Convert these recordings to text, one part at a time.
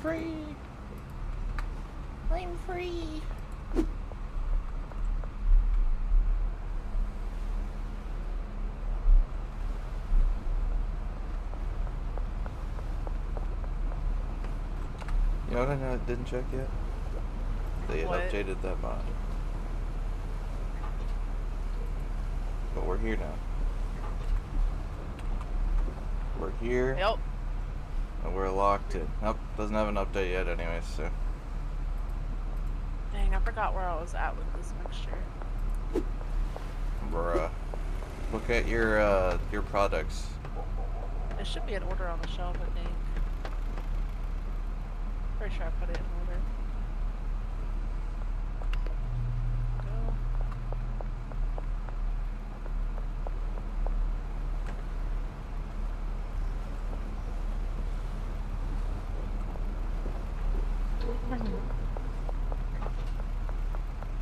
free. I'm free. You know what I didn't check yet? They had updated that mod. But we're here now. We're here. Yep. And we're locked in. Nope, doesn't have an update yet anyway, so. Dang, I forgot where I was at with this mixture. Bruh. Look at your products. It should be in order on the shelf, I think. Pretty sure I put it in order. Go.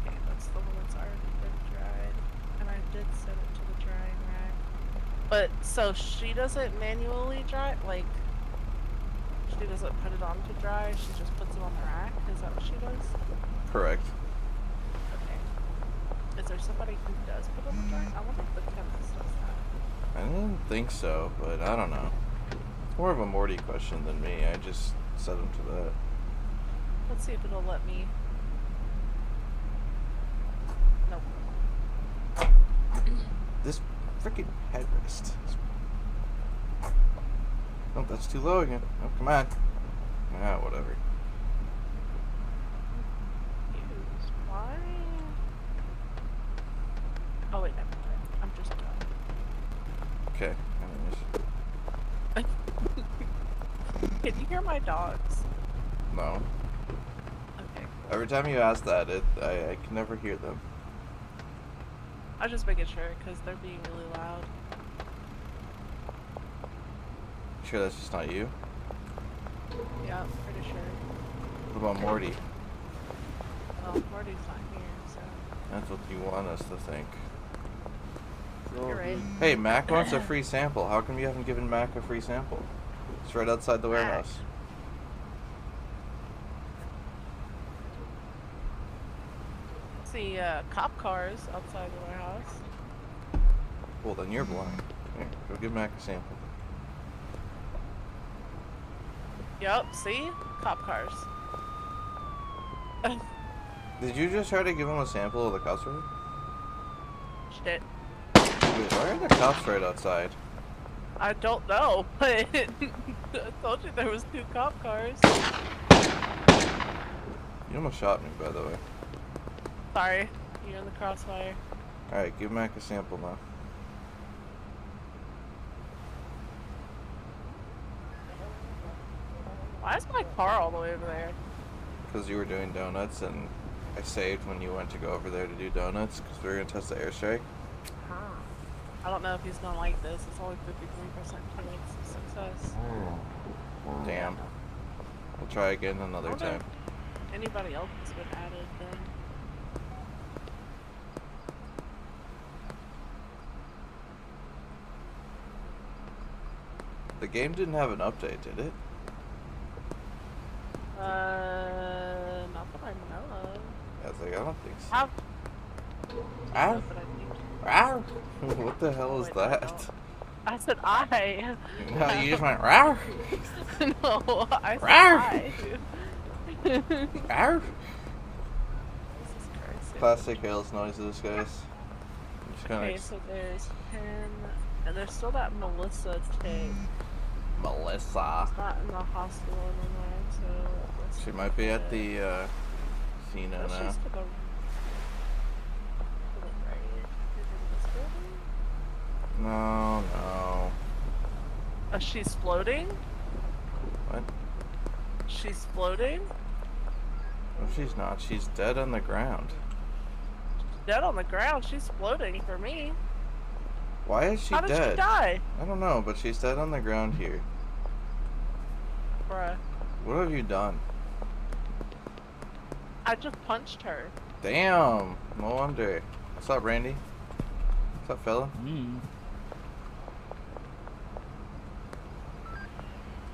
Okay, that's the one that's already been dried. And I did set it to the drying rack. But, so she doesn't manually dry, like, she doesn't put it on to dry, she just puts it on the rack? Is that what she does? Correct. Okay. Is there somebody who does put it on the dry? I wonder if the chemist does that. I didn't think so, but I don't know. It's more of a Morty question than me. I just set him to that. Let's see if it'll let me. Nope. This freaking headrest. Oh, that's too low again. Oh, come on. Ah, whatever. Use. Why? Oh, wait, never mind. I'm just done. Okay. Can you hear my dogs? No. Okay. Every time you ask that, I can never hear them. I was just making sure because they're being really loud. Sure that's just not you? Yeah, I'm pretty sure. What about Morty? Well, Morty's not here, so. That's what you want us to think. You're right. Hey, Mac wants a free sample. How come you haven't given Mac a free sample? It's right outside the warehouse. See, cop cars outside the warehouse. Well, then you're blind. Here, go give Mac a sample. Yup, see? Cop cars. Did you just try to give him a sample of the cops right? Shit. Wait, why are the cops right outside? I don't know, but I told you there was 2 cop cars. You almost shot me, by the way. Sorry, you're in the crossfire. Alright, give Mac a sample now. Why is my car all the way over there? Because you were doing donuts, and I saved when you went to go over there to do donuts, because we were going to test the airstrike. I don't know if he's gonna like this. It's only 53% chance of success. Damn. We'll try again another time. Anybody else has been added then? The game didn't have an update, did it? Not that I know of. I was like, I don't think so. How? Ow. But I think... Ow. What the hell is Wait, no, that? I said I. No, you just went, rawr. No, I said Rawr. I. Rawr. Jesus Christ. Classic Hales noises, guys. I'm just gonna Okay, so there's Ken, and there's still that Melissa Tate. Melissa. She's not in the hospital anymore, so... let's She might be at the, Cena Let's now. just to the right. Is it this building? No, no. She's floating? What? She's floating? No, she's not. She's dead on the ground. Dead on the ground. She's floating for me. Why is she How dead? did she die? I don't know, but she's dead on the ground here. Bruh. What have you done? I just punched her. Damn. No wonder. What's up, Randy? What's up, fella?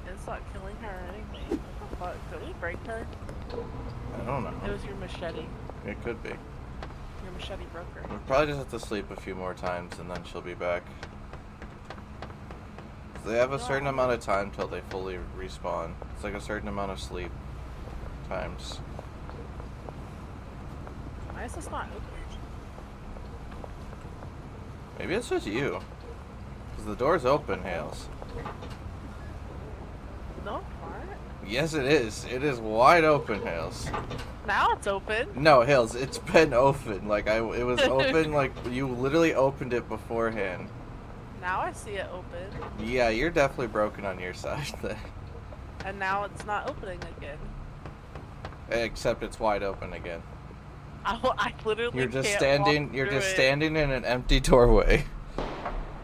It's not killing her or anything. What fuck? Did we break her? I don't It know. was your machete. It could be. Your machete broke her. We'll probably just have to sleep a few more times and then she'll be back. They have a certain amount of time till they fully respawn. It's like a certain amount of sleep times. Why is this not open? Maybe it's just you. Because the door's open, Hales. No, what? Yes, it is. It is wide open, Hales. Now it's open. No, Hales, it's been open. Like, it was open, like, you literally opened it beforehand. Now I see it open. Yeah, you're definitely broken on your side then. And now it's not opening again. Except it's wide open again. I literally You're just can't standing. walk You're through just it. standing in an empty doorway.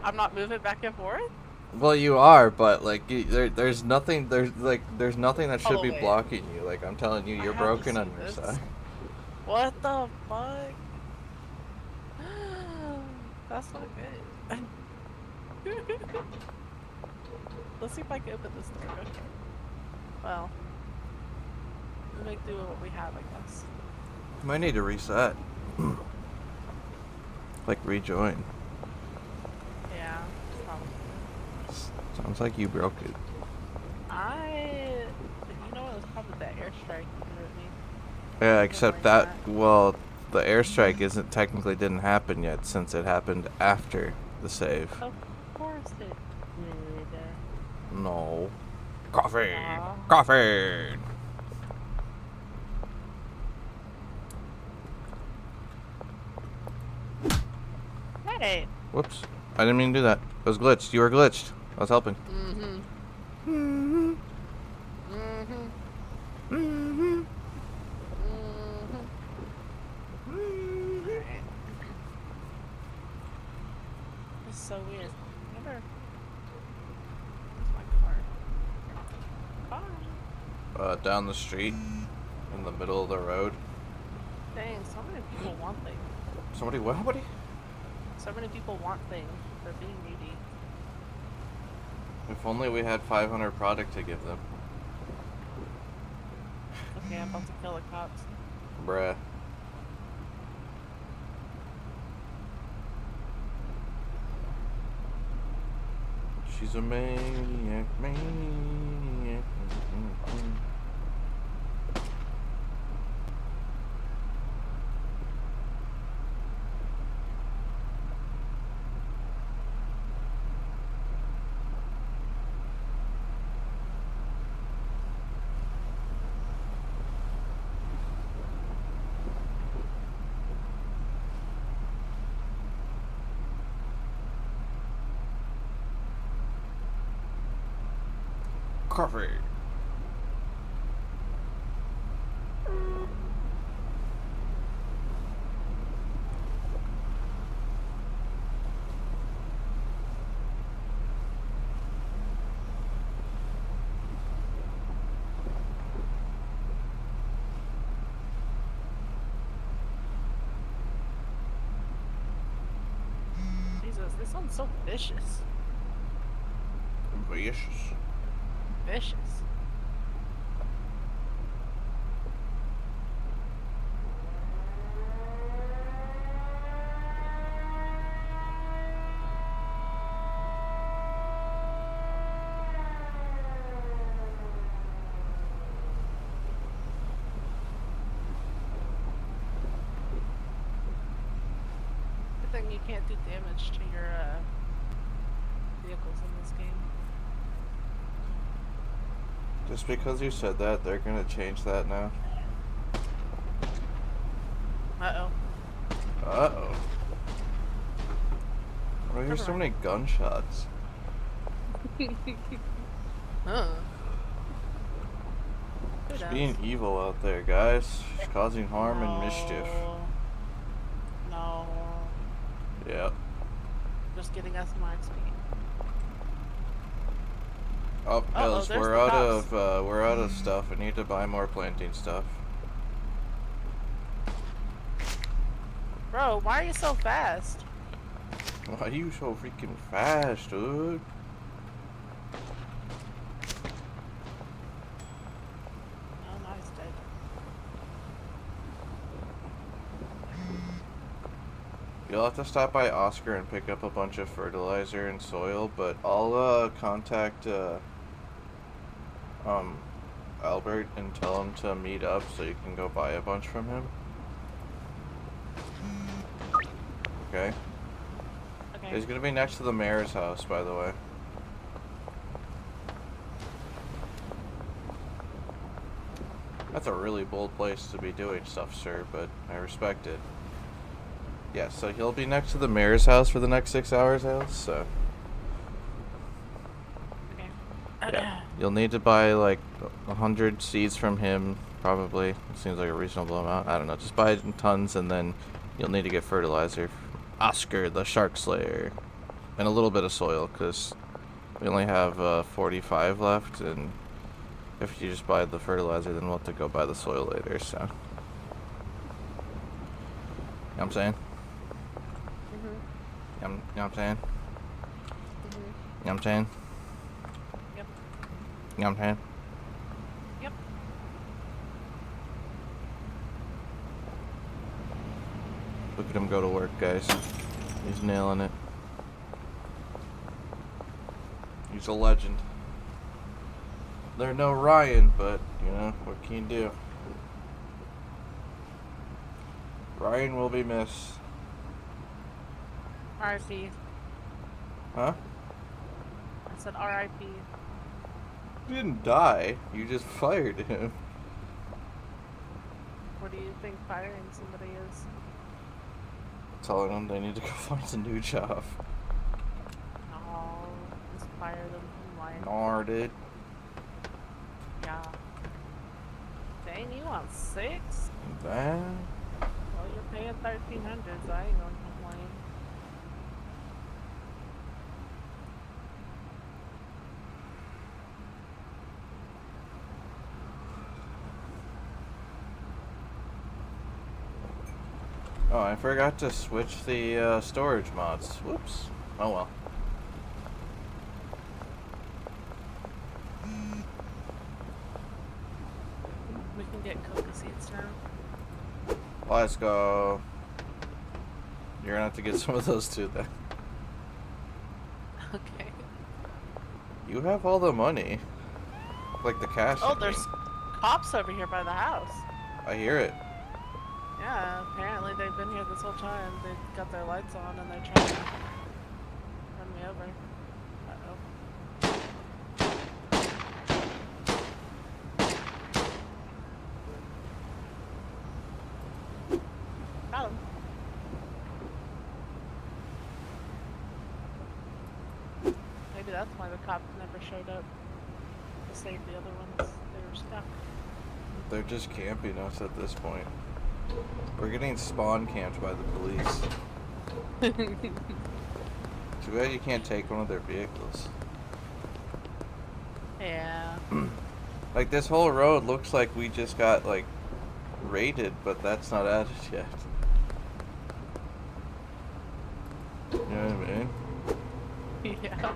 I'm not moving back and forth. Well, you are, but like, there's nothing. There's nothing that should Oh, be wait. blocking you. Like, I'm telling you, I you're have to broken see on your this. side. What the fuck? That's not good. Let's see if I can open this door. Okay. Well, we'll make do with what we have, I guess. Might need to reset. Like rejoin. Yeah, probably. Sounds like you broke it. You know what? It was probably that airstrike you threw at me. Yeah, except like that, well, the airstrike isn't technically didn't happen yet since it happened after the save. Of course it did. No. Coffee! Aw. Coffee! Hey. Whoops. I didn't mean to do that. It was glitched. You were glitched. I was helping. Mm-hmm. Mm-hmm. Mm-hmm. Mm-hmm. Mm-hmm. Alright. This is so weird. Where's my car? Car. Down the street, in the middle of the road. Dang, so many people want things. Somebody, what? Somebody? So many people want things. They're being needy. If only we had 500 product to give them. Okay, I'm about to kill the cops. Bruh. She's a maniac, maniac. Coffee. Jesus, this one's so vicious. Vicious. Vicious. Good thing you can't do damage to your vehicles in this game. Just because you said that, they're gonna change that now. Uh-oh. Uh-oh. I hear so Never many gunshots. Huh. Who She's knows? being evil out there, guys. She's causing harm and mischief. No. Yep. Just getting us more XP. Oh, Uh-oh, Hills, there's we're the out cops. of we're out of stuff. I need to buy more planting stuff. Bro, why are you so fast? Why are you so freaking fast, dude? You'll have to stop by Oscar and pick up a bunch of fertilizer and soil, but I'll contact um Albert and tell him to meet up so you can go buy a bunch from him. Okay? Okay. He's gonna be next to the mayor's house, by the way. That's a really bold place to be doing stuff, sir, but I respect it. Yeah, so he'll be next to the mayor's house for the next 6 hours, Alice, so... Okay. Yeah. You'll need to buy, like, 100 seeds from him, probably. It seems like a reasonable amount. I don't know. Just buy tons, and then you'll need to get fertilizer from Oscar, the Shark Slayer. And a little bit of soil, because we only have 45 left, and if you just buy the fertilizer, then we'll have to go buy the soil later, so... You know what I'm saying? You know what I'm saying? You know what I'm saying? Yep. You know what I'm saying? Yep. Look at him go to work, guys. He's nailing it. He's a legend. There's no Ryan, but, you know, what can you do? Ryan will be missed. R.I.P. Huh? I said R.I.P. He didn't die. You just fired him. What do you think firing somebody is? Telling them they need to go find a new job. No, just fire them from life. Nor did. Yeah. Dang, you want 6? That. Well, you're paying 1,300, so I ain't gonna complain. Oh, I forgot to switch the storage mods. Whoops. Oh well. We can get coca seeds now. Let's go. You're gonna have to get some of those too then. Okay. You have all the money. Like the cash. Oh, you there's need. cops over here by the house. I hear it. Yeah, apparently they've been here this whole time. They've got their lights on and they're trying to run me over. Got him. Maybe that's why the cops never showed up to save the other ones. They were stuck. They're just camping us at this point. We're getting spawn camped by the police. Too bad you can't take one of their vehicles. Yeah. Like this whole road looks like we just got like raided, but that's not added yet. You know what I mean? Yeah.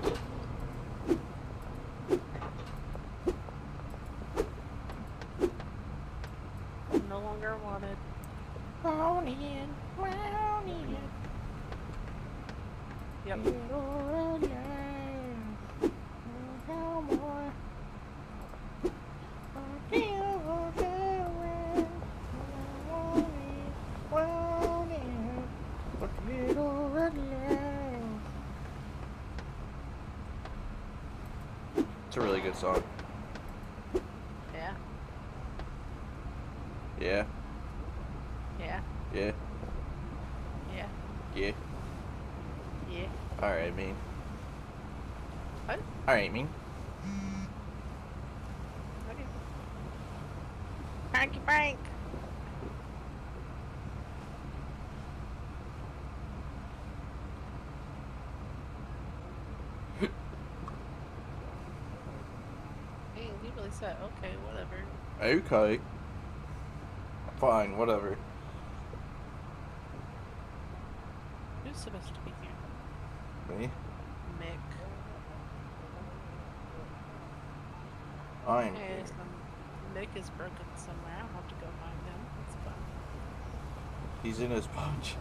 No longer wanted. Yep. It's a really good song. Yeah. Yeah, Yeah. yeah, Yeah. yeah. Yeah. Alright, mean. What? Alright, mean. Okay. Frankie Frank. Dang, he really said, okay, whatever. Okay. Fine, whatever. Who's supposed to be here? Me? Mick. I'm Hey, here. Mick is broken somewhere. I'll have to go find him. That's fun. He's in his poncho.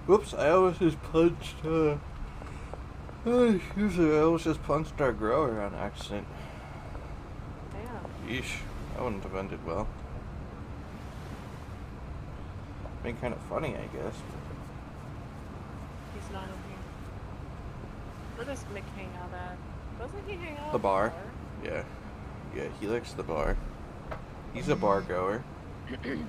Whoops, I almost just punched, excuse me, I almost just punched our grower on accident. Damn. Yeesh, that wouldn't have ended well. Been kind of funny, I guess. He's not in here. Where does Mick hang out at? Doesn't he hang out The at bar. Yeah. Yeah, he likes the bar. He's a bar goer. Check the bar.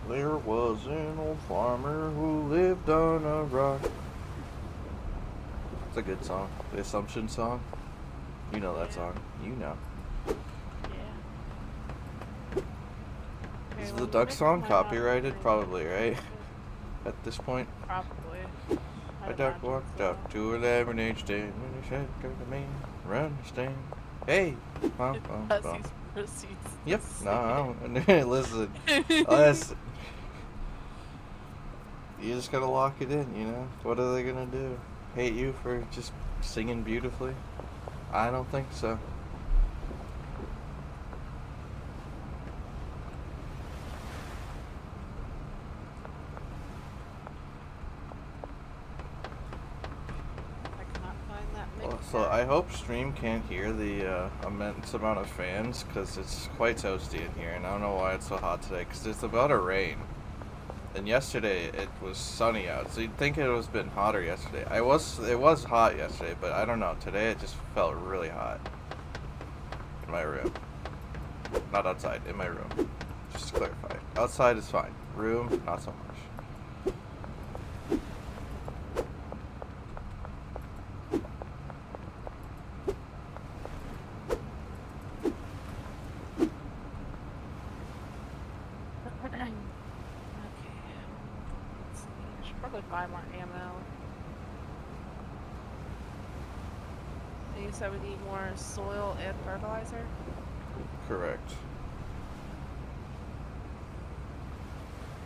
There was an old farmer who lived on a rock. It's a good song. The Assumption song. You know that song. You know. Yeah. Is the duck song copyrighted? Probably, right? At this point. Probably. A duck walked up to a lemonade stand when he said to the man, run stand. Hey! Bum, bum, bum. Proceeds. Yep. No, I don't. Listen. Listen. You just gotta lock it in, you know? What are they gonna do? Hate you for just singing beautifully? I don't think so. I cannot find that Mick Well, so tag. I hope stream can't hear the immense amount of fans, because it's quite toasty in here, and I don't know why it's so hot today, because it's about to rain. And yesterday it was sunny out, so you'd think it was been hotter yesterday. It was hot yesterday, but I don't know. Today it just felt really hot in my room. Not outside, in my room. Just to clarify. Outside is fine. Room, not so much. Okay. Let's see. I should probably buy more ammo. And you said we need more soil and fertilizer? Correct.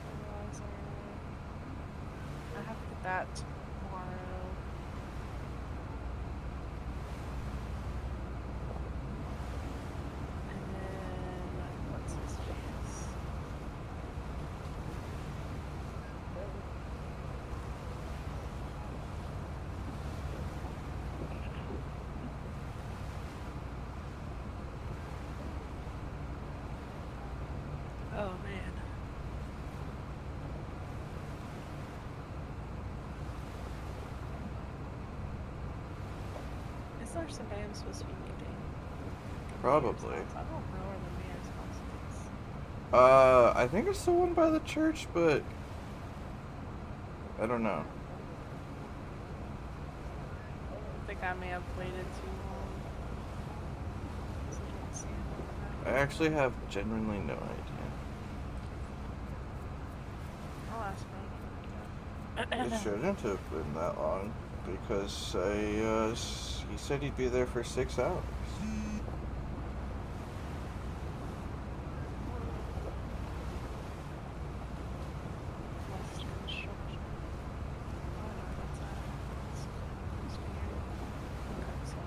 Fertilizer. I have to get that tomorrow. And then, what's his face? Oh man. Is there somebody I'm supposed to be meeting? Probably. I don't know where the mayor's house is. I think it's the one by the church, but I don't know. I think I may have waited too long. So I didn't see it. I actually have genuinely no idea. I'll ask him. It shouldn't have been that long, because he said he'd be there for 6 hours. Western Structure. Oh, I know what's that. It's close to here. Okay, so.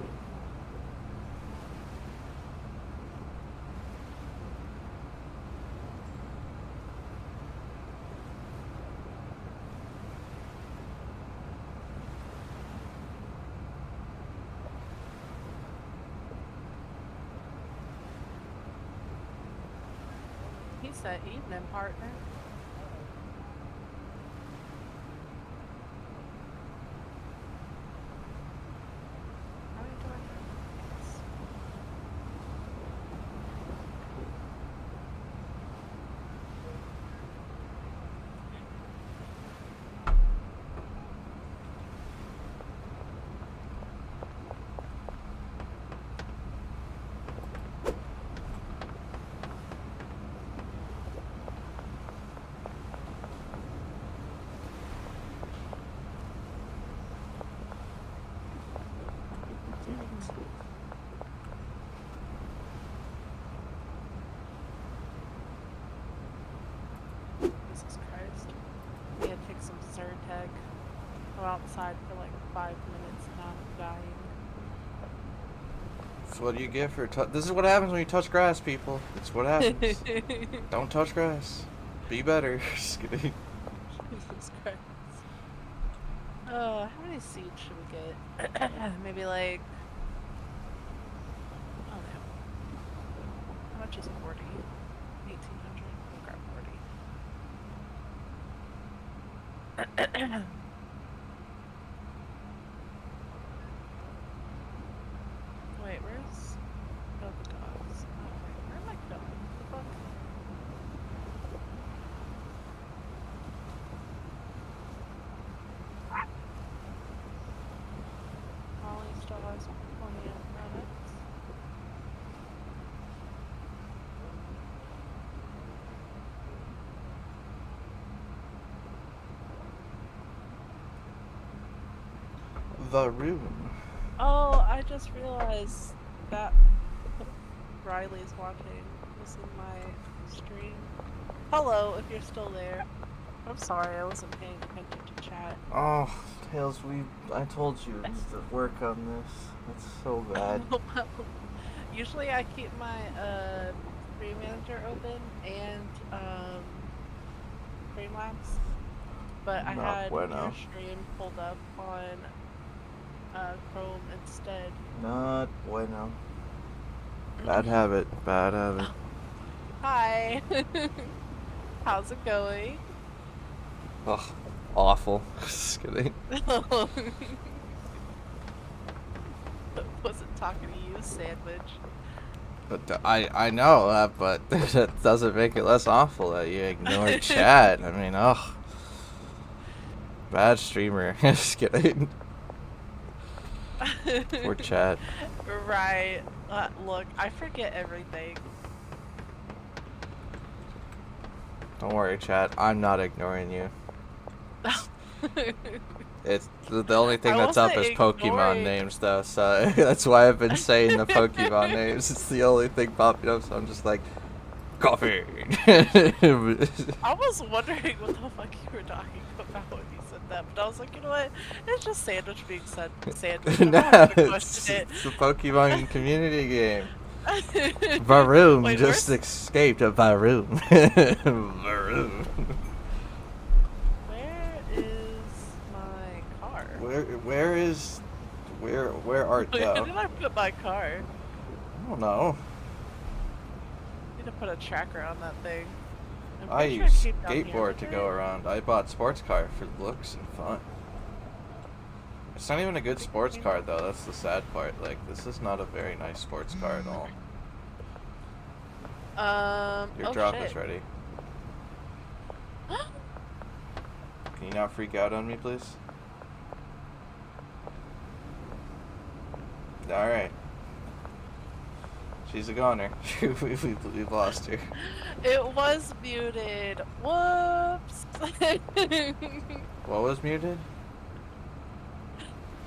He said evening, partner. How are you doing? Yes. Jesus Christ. We had to take some Zyrtec. Go outside for like 5 minutes and I'm dying. That's what you get for this is what happens when you touch grass, people. It's what happens. Don't touch grass. Be better. Just kidding. Jesus Christ. How many seeds should we get? Maybe like... I don't know. How much is 40? 1,800? We'll grab 40. Wait, where's... Oh, the dogs. Oh, wait, where am I going? The fuck? Molly still has plenty of products. The room. Oh, I just realized that Riley's watching this in my stream. Hello, if you're still there. I'm sorry, I wasn't paying attention to chat. Oh, Tails, I told you to work on this. It's so bad. Usually I keep my stream manager open and Streamlabs, but I had your stream pulled up on Chrome instead. Not bueno. Bad habit. Bad habit. Hi. How's it going? Ugh, awful. Just kidding. Wasn't talking to you, sandwich. But I know that, but that doesn't make it less awful that you ignore chat. I mean, ugh. Bad streamer. Just kidding. Poor chat. Right. Look, I forget everything. Don't worry, chat. I'm not ignoring you. It's the only thing that's up is Pokemon names, though. So that's why I've been saying the Pokemon names. It's the only thing popping up. So I'm just like, coffee. I was wondering what the fuck you were talking about when you said that, but I was like, you know what? It's just sandwich being said. Sandwich. No, it's a Pokemon community game. Varoom Wait, just escaped a Varoom. Varoom. Where is my car? Where art thou? Where did I put my car? I don't know. I need to put a tracker on that thing. I use skateboard to go around. I bought sports car for looks and fun. It's not even a good sports car though, that's the sad part. Like, this is not a very nice sports car at all. Your drop is ready. Can you not freak out on me, please? Alright. She's a goner. We've lost her. It was muted. Whoops. What was muted?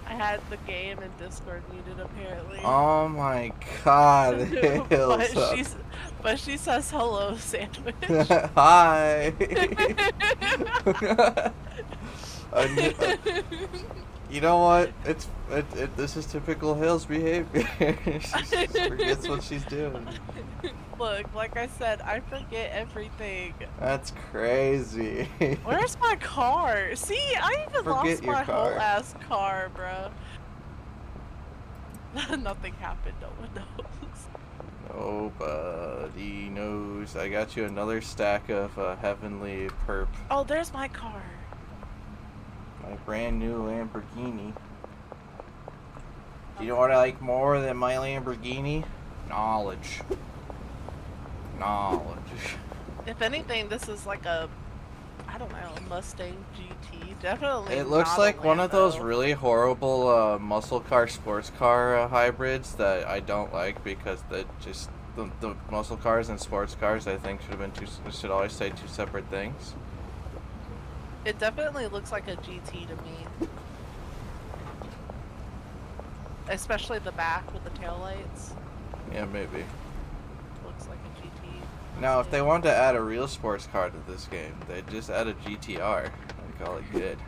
I had the game and Discord muted apparently. Oh my god. but she says hello, sandwich. Hi. You know what? This is typical Hales behavior. She just forgets what she's doing. Look, like I said, I forget everything. That's crazy. Where's my car? See, I even lost my whole car. ass car, bro. Nothing happened. No one knows. Nobody knows. I got you another stack of heavenly perp. Oh, there's my car. My brand new Lamborghini. Do you know what I like more than my Lamborghini? Knowledge. Knowledge. If anything, this is like a, I don't know, Mustang GT. Definitely. It looks not like a one of those Lambo. really horrible muscle car, sports car hybrids that I don't like because the muscle cars and sports cars I think should always say two separate things. It definitely looks like a GT to me. Especially the back with the tail lights. Yeah, maybe. Looks like a GT. Now, if they wanted to add a real sports car to this game, they'd just add a GTR and call it good.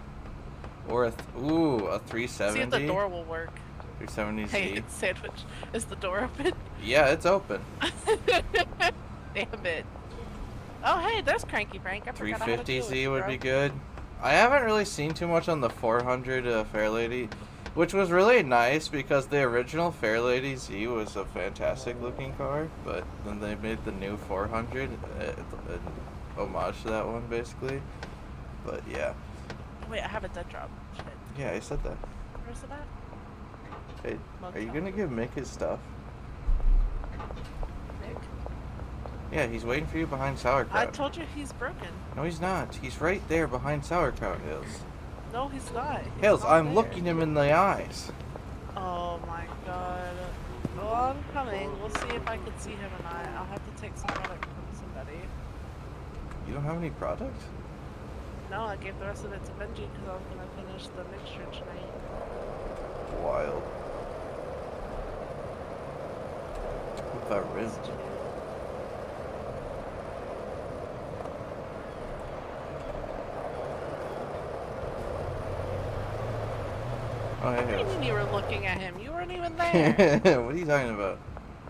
Or a 370. See if the door will work. 370Z. Hey, it's Sandwich. Is the door open? Yeah, it's open. Damn it. Oh, hey, there's Cranky Frank. I forgot how to do it, 350Z would bro. be good. I haven't really seen too much on the 400 Fairlady, which was really nice because the original Fairlady Z was a fantastic looking car, but then they made the new 400 an homage to that one, basically. But yeah. Wait, I have a dead drop. Shit. Yeah, I said that. Where's it at? Hey, are you Motel. gonna give Mick his stuff? Nick? Yeah, he's waiting for you behind I Sauerkraut. told you he's broken. No, he's not. He's right there behind Sauerkraut, Hills. No, he's not. He's Hills, not I'm there. looking him in the eyes. Oh my god. Well, I'm coming. We'll see if I can see him or not. I'll have to take some product from somebody. You don't have any product? No, I gave the rest of it to Benji because I was going to finish the mixture tonight. Wild. What that rim? Oh, hey, What do you Hills. mean you were looking at him? You weren't even there. What are you talking about?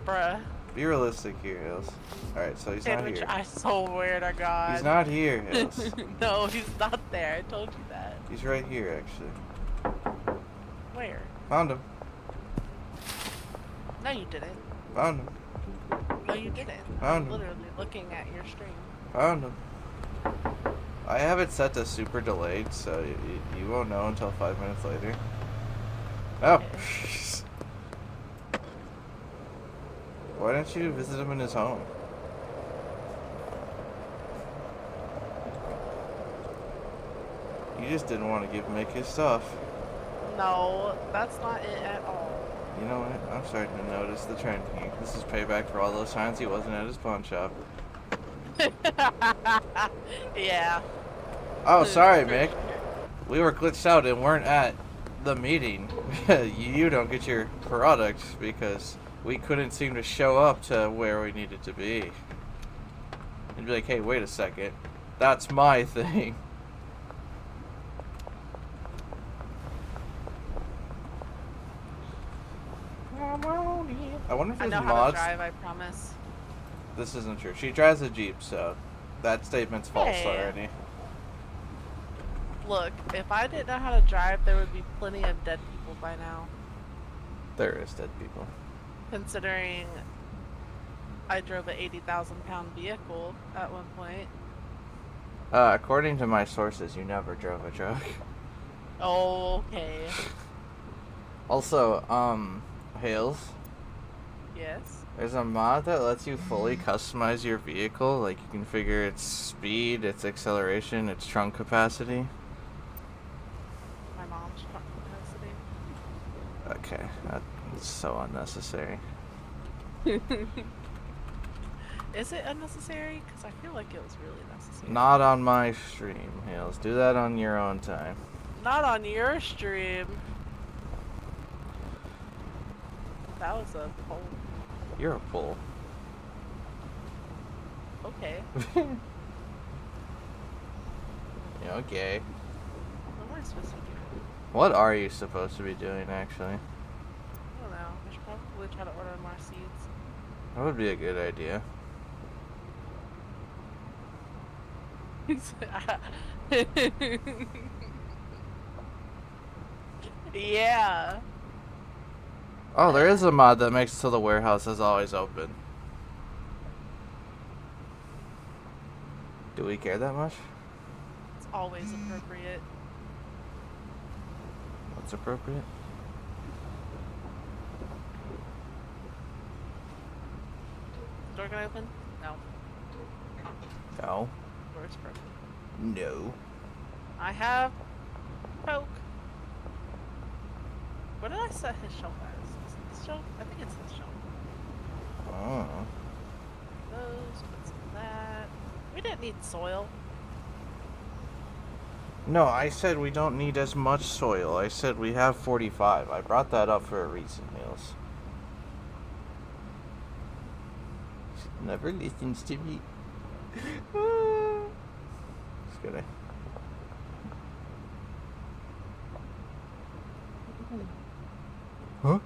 Bruh. Be realistic here, Hills. Alright, so he's not Sandwich, here. I swear to God. He's not here, Hills. No, he's not there. I told you that. He's right here, actually. Where? Found him. No, you didn't. Found him. No, you didn't. Found I'm him. literally looking at your stream. Found him. I have it set to super delayed, so you won't know until 5 minutes later. Oh. Okay. Why don't you visit him in his home? You just didn't want to give Mick his stuff. No, that's not it at all. You know what? I'm starting to notice the trend here. This is payback for all those times he wasn't at his pawn shop. Yeah. Oh, sorry, Mick. We were glitched out and weren't at the meeting. You don't get your product because we couldn't seem to show up to where we needed to be. And be like, hey, wait a second. That's my thing. I wonder if I there's know how to mods. drive, I promise. This isn't true. She drives a Jeep, so that statement's false Hey. already. Look, if I didn't know how to drive, there would be plenty of dead people by now. There is dead people. Considering I drove an 80,000-pound vehicle at one point. According to my sources, you never drove a truck. Okay. Also, Hales, Yes. there's a mod that lets you fully customize your vehicle. Like, you can figure its speed, its acceleration, its trunk capacity. My mom's truck capacity. Okay, that's so unnecessary. Is it unnecessary? Because I feel like it was really necessary. Not on my stream, Hales. Do that on your own time. Not on your stream. That was a poll. You're a bull. Okay. Yeah, okay. What am I supposed to be doing? What are you supposed to be doing, actually? I don't know. I should probably try to order more seeds. That would be a good idea. Yeah. Oh, there is a mod that makes it so the warehouse is always open. Do we care that much? It's always appropriate. What's appropriate? Door gonna open? No. No. Door's broken. No. I have Coke. What did I set his shelf as? Is it this shelf? I think it's this shelf. Oh. Those, put some of that. We didn't need soil. No, I said we don't need as much soil. I said we have 45. I brought that up for a reason, Mills. She never listens to me. Just kidding. Huh?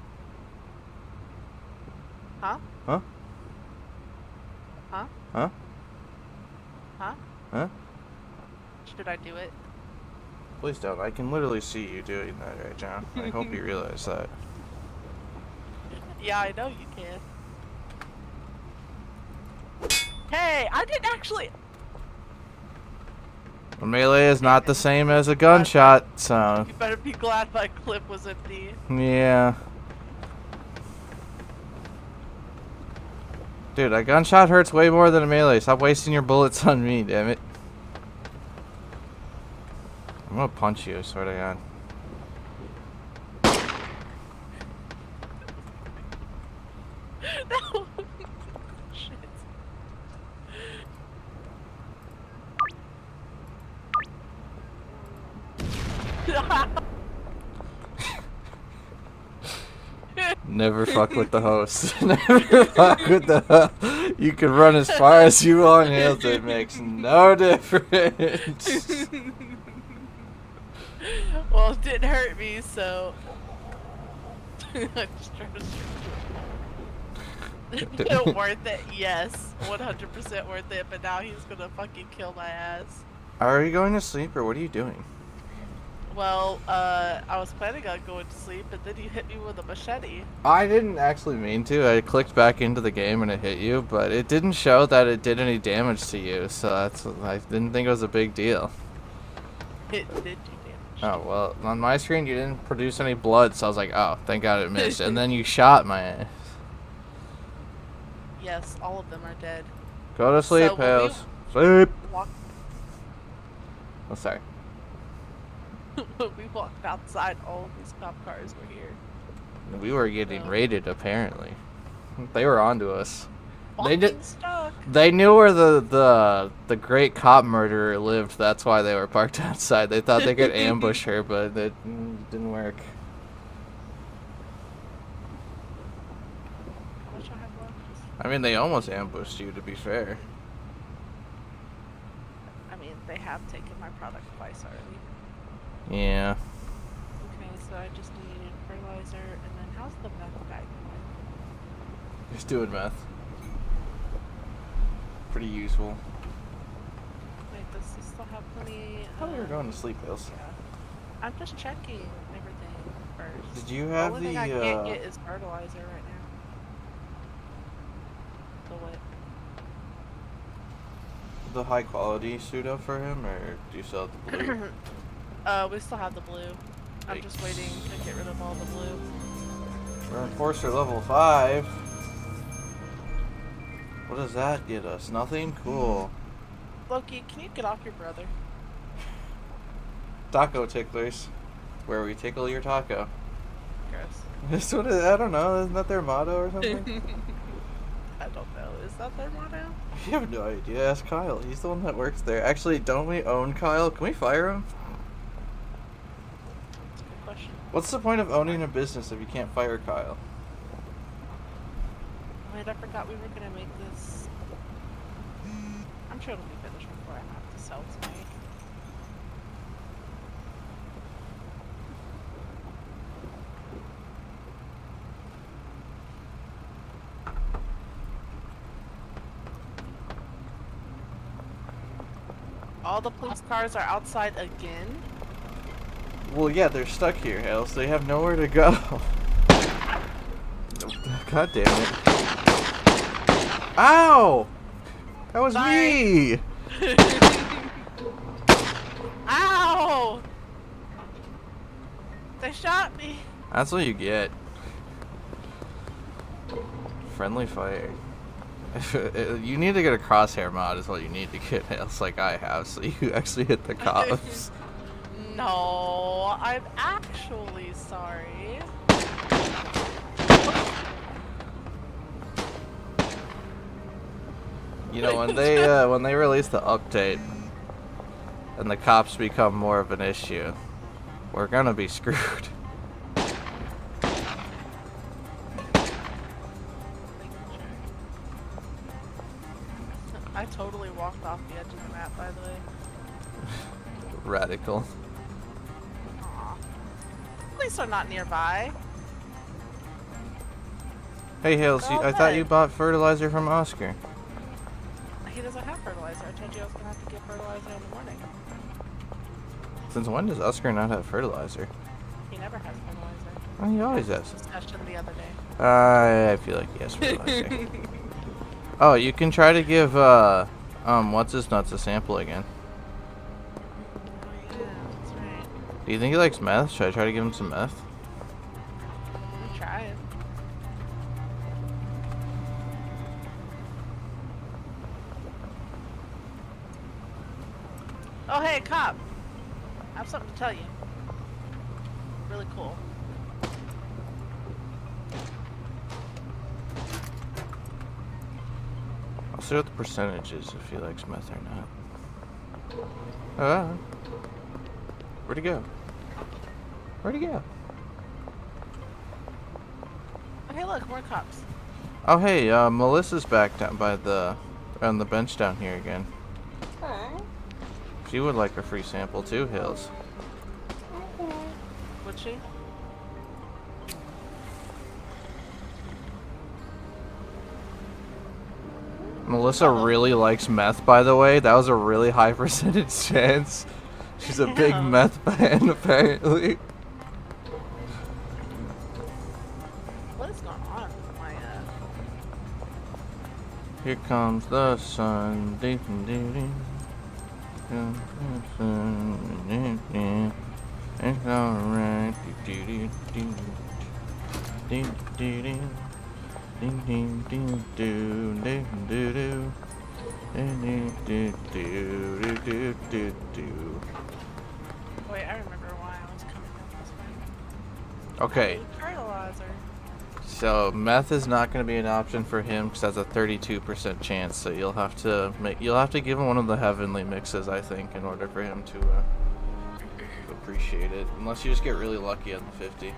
Huh? Huh? Huh? Huh? Huh? Huh? Should I do it? Please don't. I can literally see you doing that right now. I hope you realize that. Yeah, I know you can. Hey, I didn't actually. A melee is not the same as a gunshot, so... You better be glad my clip was empty. Yeah. Dude, a gunshot hurts way more than a melee. Stop wasting your bullets on me, damn it. I'm gonna punch you, I swear to God. No. Shit. Never fuck with the host. Never fuck with the host. You can run as far as you want, Hills. It makes no difference. Well, it didn't hurt me, so. I just tried to. Worth it, yes. 100% worth it, but now he's gonna fucking kill my ass. Are you going to sleep or what are you doing? Well, I was planning on going to sleep, but then you hit me with a machete. I didn't actually mean to. I clicked back into the game and it hit you, but it didn't show that it did any damage to you, so I didn't think it was a big deal. It did do damage. Oh, well, on my screen you didn't produce any blood, so I was like, oh, thank God it missed. And then you shot my ass. Yes, all of them are dead. Go to sleep, So when we Hills. Sleep! Walk- Oh, sorry. when we walked outside, all of these cop cars were here. We were getting So- raided, apparently. They were onto us. They Fucking did. stuck. They knew where the great cop murderer lived. That's why they were parked outside. They thought they could ambush her, but it didn't work. How much I have left? I mean, they almost ambushed you, to be fair. I mean, they have taken my product twice already. Yeah. Okay, so I just need fertilizer, and then how's the meth guy doing? Just doing meth. Pretty useful. Wait, does he still have plenty? I thought we were going to sleep, Hills. Yeah. I'm just checking everything first. Did you The have only thing I can't get is fertilizer right now. The what? the high quality pseudo for him, or do you still have the blue? We still have the blue. I'm just waiting to get rid of all the blue. We're Enforcer level 5. What does that get us? Nothing? Cool. Loki, can you get off your brother? Taco ticklers. Where we tickle your taco. Gross. That's what I don't know. Isn't that their motto or something? I don't know. Is that their motto? I have no idea. Ask Kyle. He's the one that works there. Actually, don't we own Kyle? Can we fire him? That's a good question. What's the point of owning a business if you can't fire Kyle? Wait, I forgot we were gonna make this. I'm sure it'll be finished before I have to sell tonight. All the police cars are outside again. Well, yeah, they're stuck here, Hales. They have nowhere to go. God damn it. Ow! That was Sorry. me! Ow! They shot me. That's what you get. Friendly fire. You need to get a crosshair mod is what you need to get, Hales, like I have, so you actually hit the cops. No, I'm actually sorry. You know, when they released the update, and the cops become more of an issue, we're gonna be screwed. I totally walked off the edge of the map, by the way. Radical. Aw. At least they're not nearby. Hey, Hales, Go I thought ahead. you bought fertilizer from Oscar. He doesn't have fertilizer. I told you I was gonna have to get fertilizer in the morning. Since when does Oscar not have fertilizer? He never has fertilizer. Oh, he always This has. discussion the other day. I feel like he has fertilizer. Oh, you can try to give, what's his nuts a sample again. Oh yeah, that's right. Do you think he likes meth? Should I try to give him some meth? We tried. Oh hey, cop! I have something to tell you. Really cool. I'll see what the percentage is if he likes meth or not. Where'd he go? Where'd he go? Oh hey look, more cops. Oh hey, Melissa's back down by on the bench down here again. Huh? She would like a free sample too, Hills. Would she? Melissa really likes meth, by the way. That was a really high percentage chance. She's a big Damn. meth fan, apparently. What is going on with my Here comes the sun. It's alright. Wait, I remember why I was coming down this way. Okay, Ooh, fertilizer. so meth is not going to be an option for him because that's a 32% chance. So you'll have to give him one of the heavenly mixes, I think, in order for him to appreciate it. Unless you just get really lucky on the 50.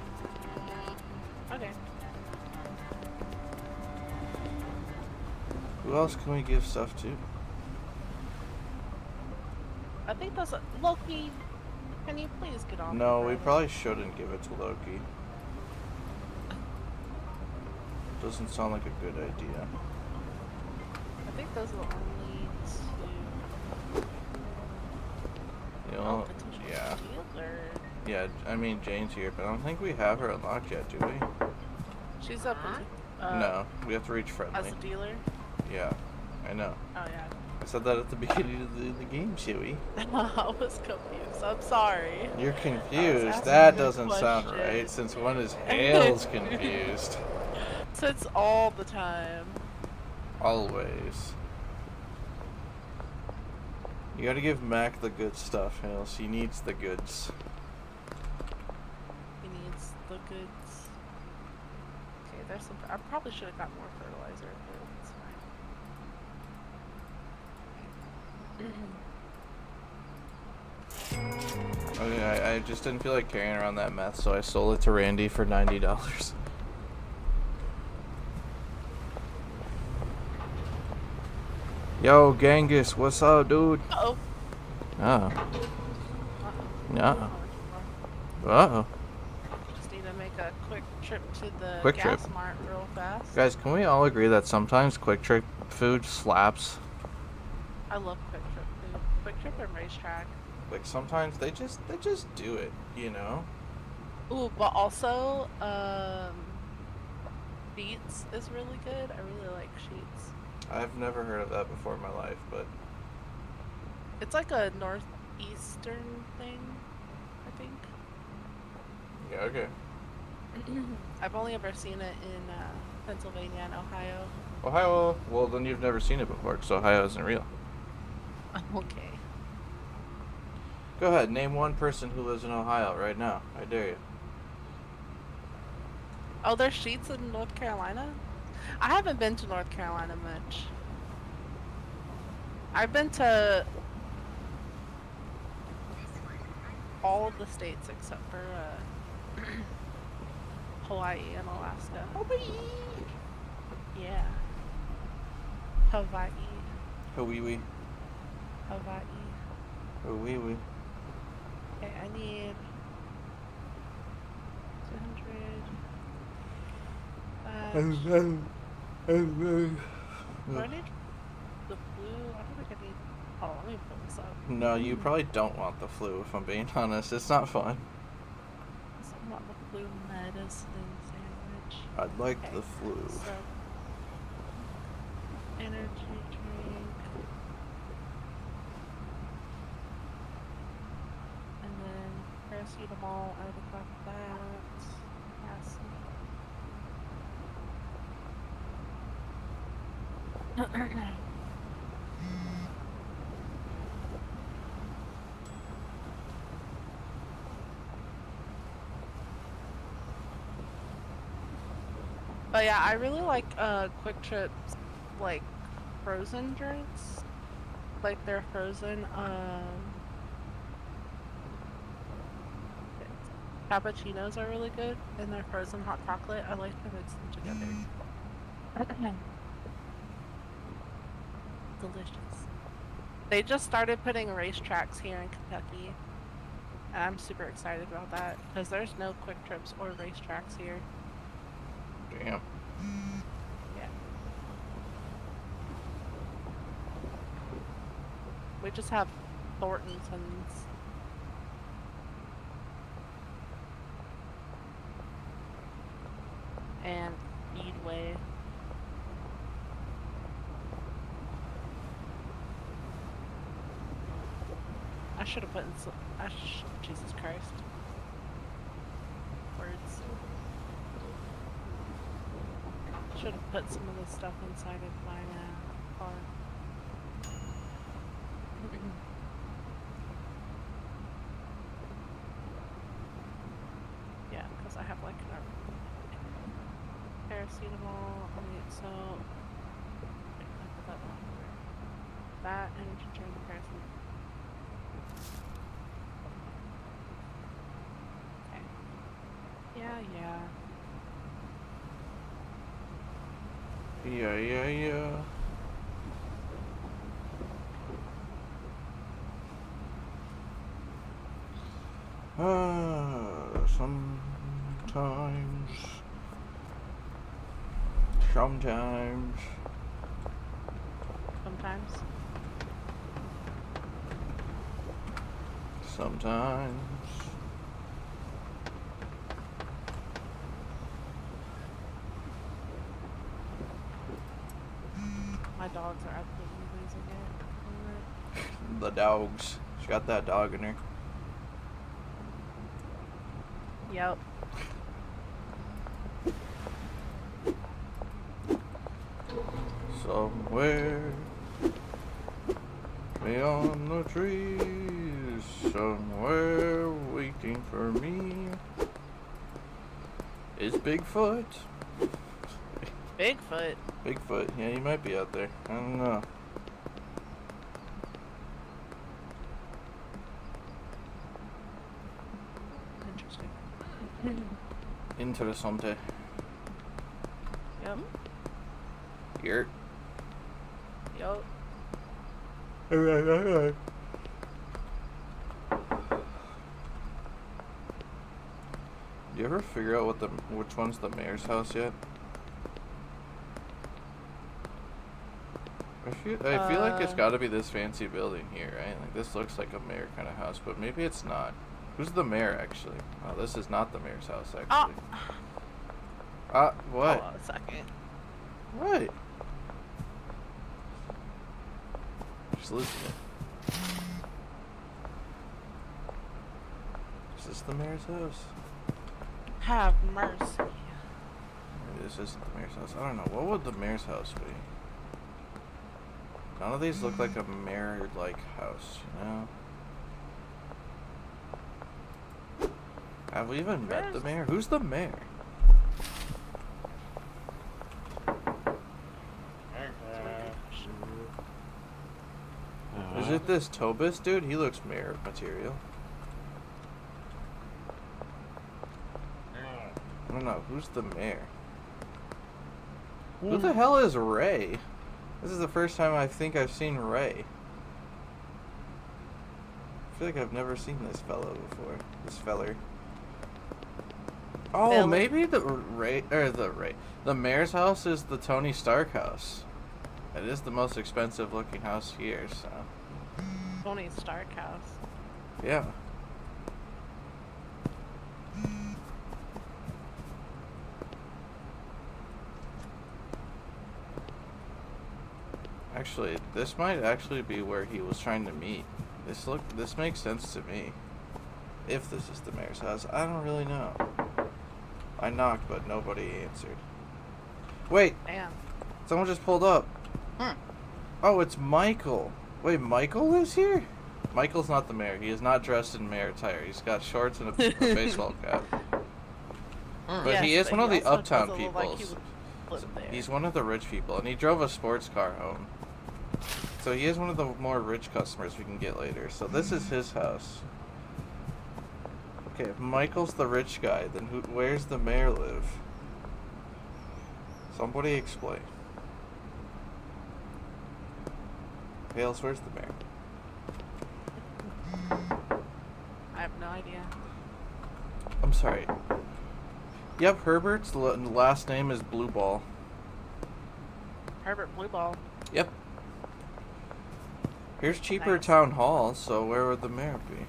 Okay. Who else can we give stuff to? I think that's Loki. Can you please get on? No, with we that? probably shouldn't give it to Loki. Doesn't sound like a good idea. I think those are the only two. You Oh, know, potential yeah. dealer. Yeah, I mean, Jane's here, but I don't think we have her unlocked yet, do we? She's up. No, we have to reach As friendly. a dealer. Yeah, I know. Oh yeah. I said that at the beginning of the game, Chewie. I was confused. I'm sorry. You're confused. asking That a doesn't sound question. right, since one is Hales confused. Sits all the time. Always. You gotta give Mac the good stuff, Hales. He needs the goods. He needs the goods. Okay, there's some. I probably should have got more fertilizer, but it's fine. Okay, I just didn't feel like carrying around that meth, so I sold it to Randy for $90. Yo, Genghis, what's up, dude? Uh-oh. Oh. Uh-oh. No. Uh-oh. Just need to make a quick trip to the Quick gas trip. mart real fast. Guys, can we all agree that sometimes Quick Trip food slaps? I love Quick Trip food. Quick Trip and Racetrack. Like, sometimes they just do it, you know? Ooh, but also, Beats is really good. I really like Sheets. I've never heard of that before in my life, but It's like a northeastern thing, I think. yeah, okay. I've only ever seen it in Pennsylvania and Ohio. Ohio, well, then you've never seen it before, because Ohio isn't real. Okay. Go ahead, name one person who lives in Ohio right now. I dare you. Oh, there's Sheets in North Carolina? I haven't been to North Carolina much. I've been to all of the states except for Hawaii and Alaska. Hawaii. Yeah. Hawaii. Hawaii. Hawaii. Hawaii. Okay, I need 200. Do I need the blue? I don't think I need. Oh, let me pull this up. No, you probably don't want the flu, if I'm being honest. It's not fun. Something about the blue medicine sandwich. I'd like Okay, the flu. So, energy drink. And then paracetamol, I would got that. Acid. But yeah, I really like Quick Trip's like frozen drinks. Like their frozen cappuccinos are really good, and their frozen hot chocolate, I like to mix them together. Delicious. They just started putting racetracks here in Kentucky, and I'm super excited about that because there's no Quick Trips or racetracks here. Damn. Yeah. We just have Thorntons. And Speedway. I should have put in some. Jesus Christ. Words. Should have put some of this stuff inside of my car. Yeah, because I have like a paracetamol. So I put that on there. That energy drink, paracetamol. Okay. Yeah. Yeah. Sometimes. My dogs are absolutely losing it. The dogs. She got that dog in her. Yep. Somewhere beyond the trees, somewhere waiting for me is Bigfoot. Bigfoot. Bigfoot, yeah, he might be out there. I don't know. Interesting. Interessante. Yep. Here. Yup. You ever figure out which one's the mayor's house yet? I feel like it's got to be this fancy building here, right? Like this looks like a mayor kind of house, but maybe it's not. Who's the mayor actually? Oh, this is not the mayor's house actually. What? Hold on a second. What? Just listening. Is this the mayor's house? Have mercy. Maybe this isn't the mayor's house. I don't know. What would the mayor's house be? None of these look like a mayor-like house, you know? Have we even met the mayor? Who's the mayor? Is it this Tobis dude? He looks mayor material. don't know. Who's the mayor? Who the hell is Ray? This is the first time I think I've seen Ray. I feel like I've never seen this fellow before. This feller. Oh, Feller. maybe the mayor's house is the Tony Stark house. It is the most expensive looking house here, so. Tony Stark house. Yeah. Actually, this might actually be where he was trying to meet. This makes sense to me. If this is the mayor's house, I don't really know. I knocked, but nobody answered. Wait, Damn. someone just pulled up. Oh, it's Michael. Wait, Michael lives here? Michael's not the mayor. He is not dressed in mayor attire. He's got shorts and a baseball cap. But Yes, he is one of the also uptown doesn't look like he people. would live there. He's one of the rich people, and he drove a sports car home. So he is one of the more rich customers we can get later. So this is his house. Okay, if Michael's the rich guy, then where's the mayor live? Somebody explain. Hales, where's the mayor? I have no idea. I'm sorry. Yep, Herbert's last name is Blueball. Herbert Blueball. Yep. Here's cheaper Nice. town hall, so where would the mayor be?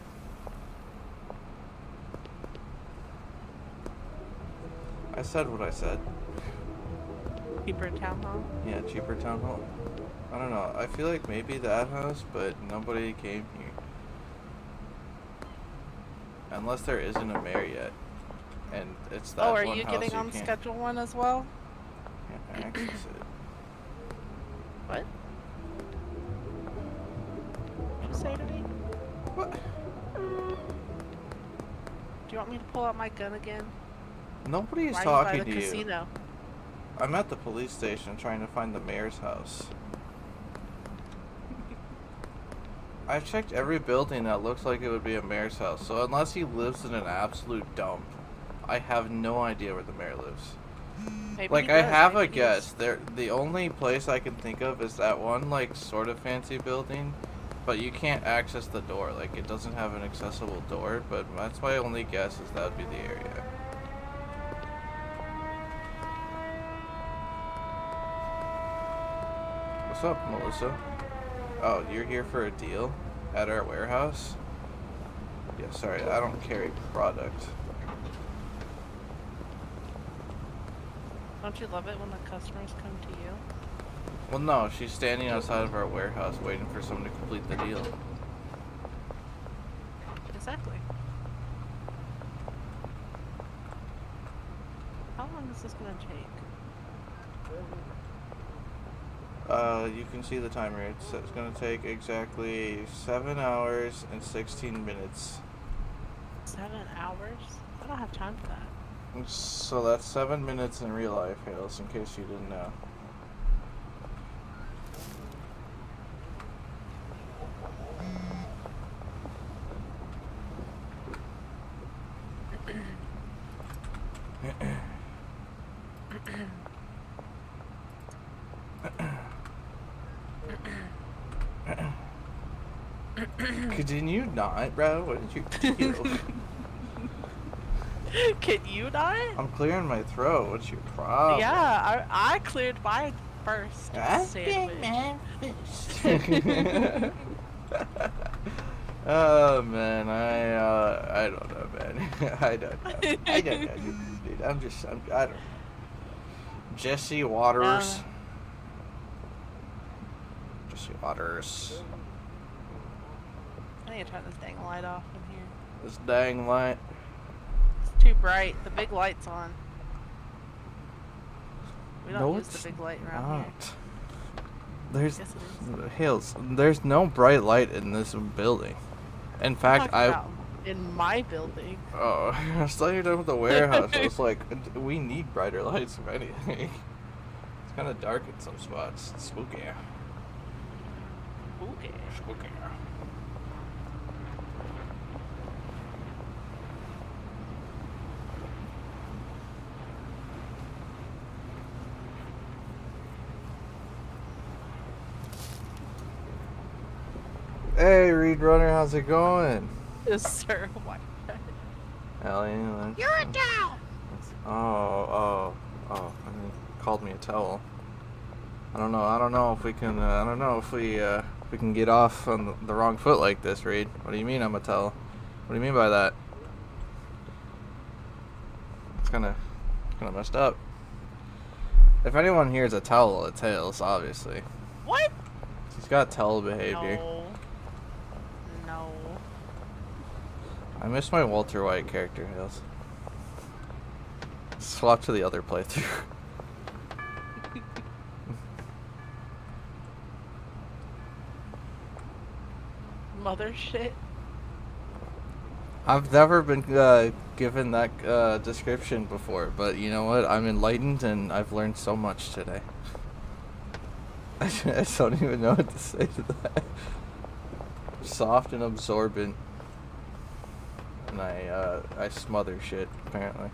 I said what I said. Cheaper town hall. Yeah, cheaper town hall. I don't know. I feel like maybe that house, but nobody came here. Unless there isn't a mayor yet. And it's that Oh, are one you house getting on can't, schedule one as well? can't access it. What? What'd you say to me? What? Do you want me to pull out my gun again? Nobody is Why talking are to you by the you. casino? I'm at the police station trying to find the mayor's house. I've checked every building that looks like it would be a mayor's house, so unless he lives in an absolute dump, I have no idea where the mayor lives. Maybe Like, he I does, have a maybe he's- guess. The only place I can think of is that one, like, sort of fancy building, but you can't access the door. Like, it doesn't have an accessible door, but that's my only guess is that would be the area. What's up, Melissa? Oh, you're here for a deal at our warehouse? Yeah, sorry, I don't carry product. Don't you love it when the customers come to you? Well, no, she's standing outside of our warehouse waiting for someone to complete the deal. Exactly. How long is this gonna take? You can see the timer. It's going to take exactly 7 hours and 16 minutes. 7 hours? I don't have time for that. So that's 7 minutes in real life, Hales, in case you didn't know. Could you not, bro? What did you do? Can you not? I'm clearing my throat. What's your problem? Yeah, I cleared mine first. Sandwich. Oh man, I don't know, man. I don't know, dude. I don't know. Jesse Waters. Jesse Waters. I need to turn this dang light off in here. This dang light. It's too bright. The big light's on. We don't No, use it's the big light around here. not. There's Yes, it is. Hales. There's no bright light in this building. In I'm fact, talking about in my building. Oh, I was thought you were done with the warehouse. I was like, we need brighter lights if anything. It's kind of dark in some spots. It's spooky. Okay. Spooky. Hey, Reed Runner, how's it going? Yes, sir. Why? Ellie, You're a towel. oh, I mean, called me a towel. I don't know if we can, I don't know if we can get off on the wrong foot like this, Reed. What do you mean I'm a towel? What do you mean by that? It's kind of messed up. If anyone here is a towel, it's Tails, obviously. What? He's got towel behavior. No. I miss my Walter White character, Tails. Swap to the other playthrough. Mother shit. I've never been given that description before, but you know what? I'm enlightened and I've learned so much today. I don't even know what to say to that. Soft and absorbent. And I smother shit, apparently.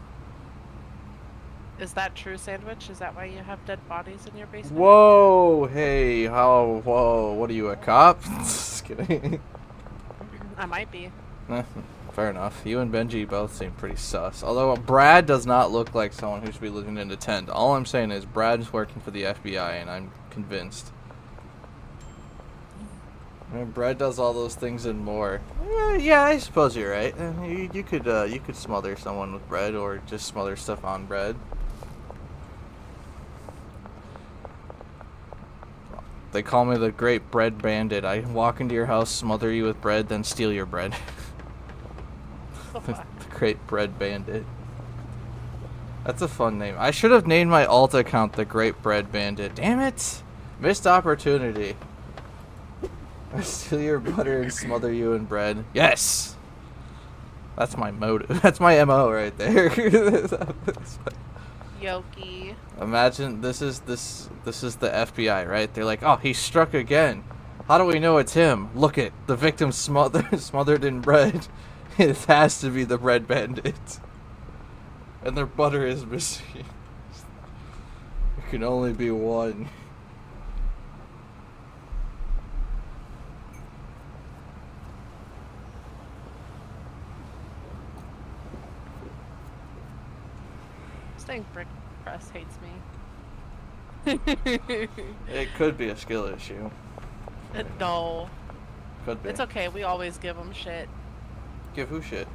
Is that true, Sandwich? Is that why you have dead bodies in your basement? Whoa! Hey, whoa, what are you, a cop? Just kidding. I might be. Fair enough. You and Benji both seem pretty sus. Although Brad does not look like someone who should be living in a tent. All I'm saying is Brad's working for the FBI, and I'm convinced. Brad does all those things and more. Yeah, I suppose you're right. You could smother someone with bread, or just smother stuff on bread. They call me the Great Bread Bandit. I walk into your house, smother you with bread, then steal your bread. The Great Bread Bandit. That's a fun name. I should have named my alt account the Great Bread Bandit. Damn it! Missed opportunity. I steal your butter and smother you in bread. Yes! That's my motive. That's my MO right there. Yoki. Imagine this is the FBI, right? They're like, oh, he struck again. How do we know it's him? Look it, the victim smothered in bread. It has to be the Bread Bandit. And their butter is missing. There can only be one. Staying brick press hates me. It could be a skill issue. No. Could be. It's okay, we always give them shit. Give who shit?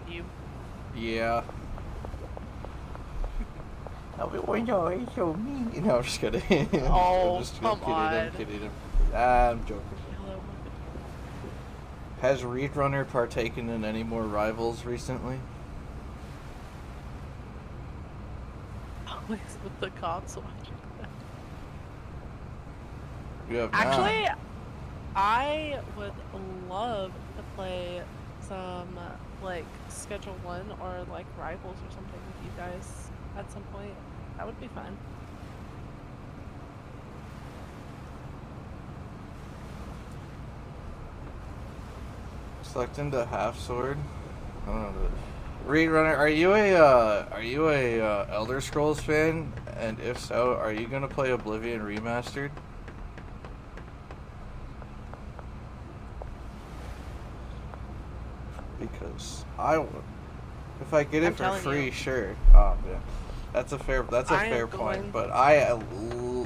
You. Yeah. It's so mean. No, I'm just kidding. Oh, I'm just come kidding. on. I'm kidding. I'm joking. Hello. Has Reed Runner partaken in any more rivals recently? Always with the cops watching that. You have not. Actually, I would love to play some like Schedule 1 or like Rivals or something with you guys at some point. That would be fun. Select into Half Sword. I don't know. Reed Runner, are you a Elder Scrolls fan? And if so, are you gonna play Oblivion Remastered? Because I would. If I get it I'm for telling free, you. sure. Oh yeah, that's a fair I am fair going- point. But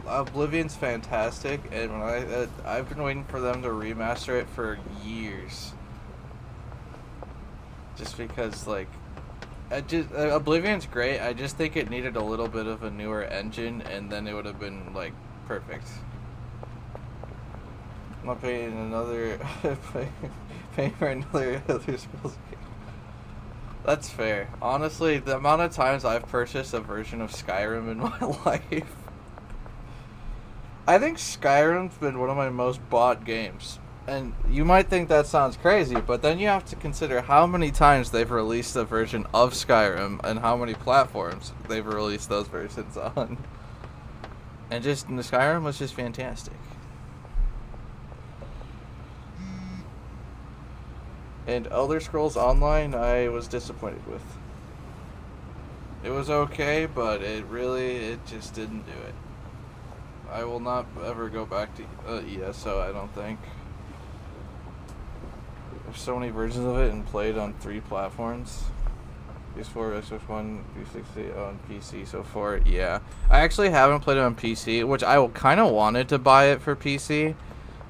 Oblivion's fantastic, and when I've been waiting for them to remaster it for years. Just because like, Oblivion's great. I just think it needed a little bit of a newer engine, and then it would have been like perfect. I'm not paying paying for another Elder Scrolls game. That's fair. Honestly, the amount of times I've purchased a version of Skyrim in my life, I think Skyrim's been one of my most bought games. And you might think that sounds crazy, but then you have to consider how many times they've released a version of Skyrim and how many platforms they've released those versions on. And just Skyrim was just fantastic. And Elder Scrolls Online, I was disappointed with. It was okay, but it just didn't do it. I will not ever go back to ESO, I don't think. There's so many versions of it and played on 3 platforms. PS4, Xbox One, 360 on PC so far. Yeah, I actually haven't played it on PC, which I kind of wanted to buy it for PC,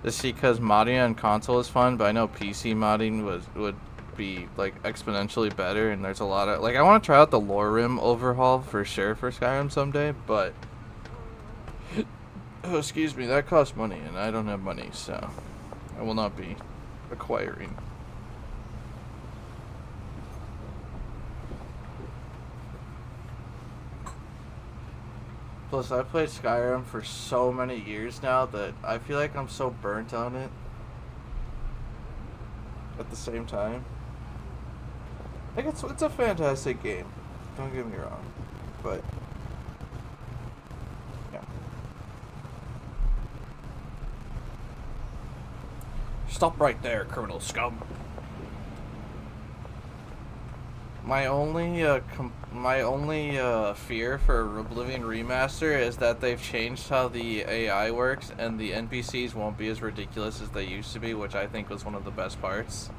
just because modding on console is fun. But I know PC modding would be like exponentially better, and there's a lot of like I want to try out the Lore Rim overhaul for sure for Skyrim someday, but oh, excuse me, that costs money, and I don't have money, so I will not be acquiring. Plus, I've played Skyrim for so many years now that I feel like I'm so burnt on it at the same time. Like, it's a fantastic game. Don't get me wrong. But, yeah. Stop right there, criminal scum. My only fear for Oblivion Remaster is that they've changed how the AI works, and the NPCs won't be as ridiculous as they used to be, which I think was one of the best parts.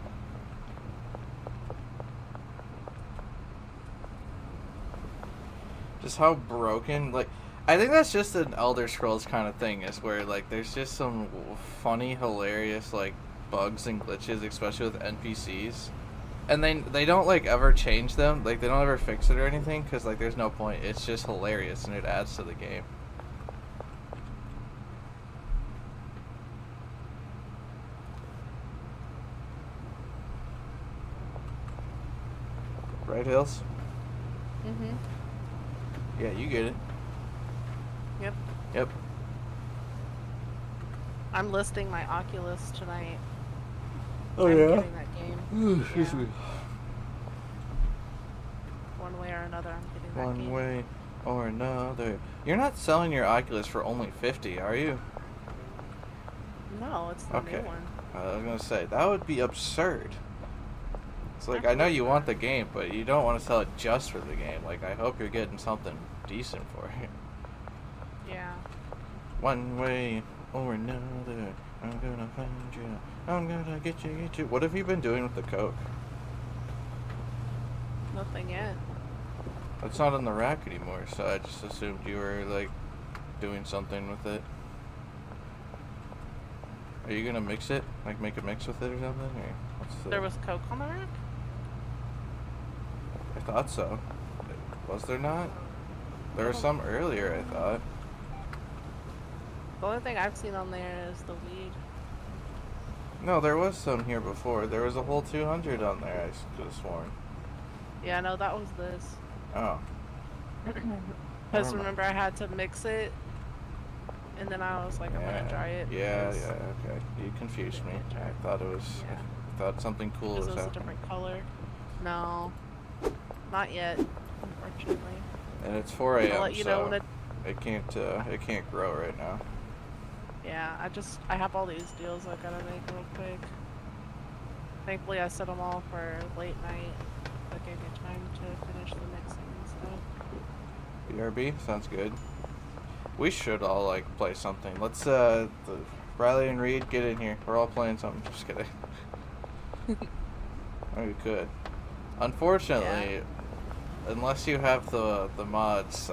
Just how broken, like, I think that's just an Elder Scrolls kind of thing, is where, like, there's just some funny, hilarious, like, bugs and glitches, especially with NPCs. And they don't, like, ever change them. Like, they don't ever fix it or anything, because, like, there's no point. It's just hilarious, and it adds to the game. Right, Hills? Mhm. Yeah, you get it. Yep. Yep. I'm listing my Oculus tonight. Oh, I'm yeah? getting that game. Excuse me. One way or another, I'm getting that game. One way or another. You're not selling your Oculus for only $50, are you? No, it's the Okay. new one. I was gonna say, that would be absurd. It's like, I know you want the game, but you don't want to sell it just for the game. Like, I hope you're getting something decent for it. Yeah. One way or another, I'm gonna find you. I'm gonna get you. What have you been doing with the Coke? Nothing yet. It's not in the rack anymore, so I just assumed you were, like, doing something with it. Are you gonna mix it? Like, make a mix with it or something? Or what's the... There was Coke on the rack? I thought so. Was there not? There was some earlier, I thought. The only thing I've seen on there is the weed. No, there was some here before. There was a whole 200 on there, I could have sworn. Yeah, no, that was this. Oh. Because Never mind. remember I had to mix it, and then I was like, I'm gonna try it. Yeah, because okay. You confused me. Try I it. thought it was... Yeah. I thought something cool Because was it was a happening. different color. No, not yet, unfortunately. And it's 4 I'll a.m., let you know so when it can't grow right now. Yeah, I have all these deals I gotta make real quick. Thankfully I set them all for late night. That gave me time to finish the mixing and stuff. BRB? Sounds good. We should all, like, play something. Let's, Riley and Reed, get in here. We're all playing something. Just kidding. Oh, we could. Unfortunately, unless you have the mods,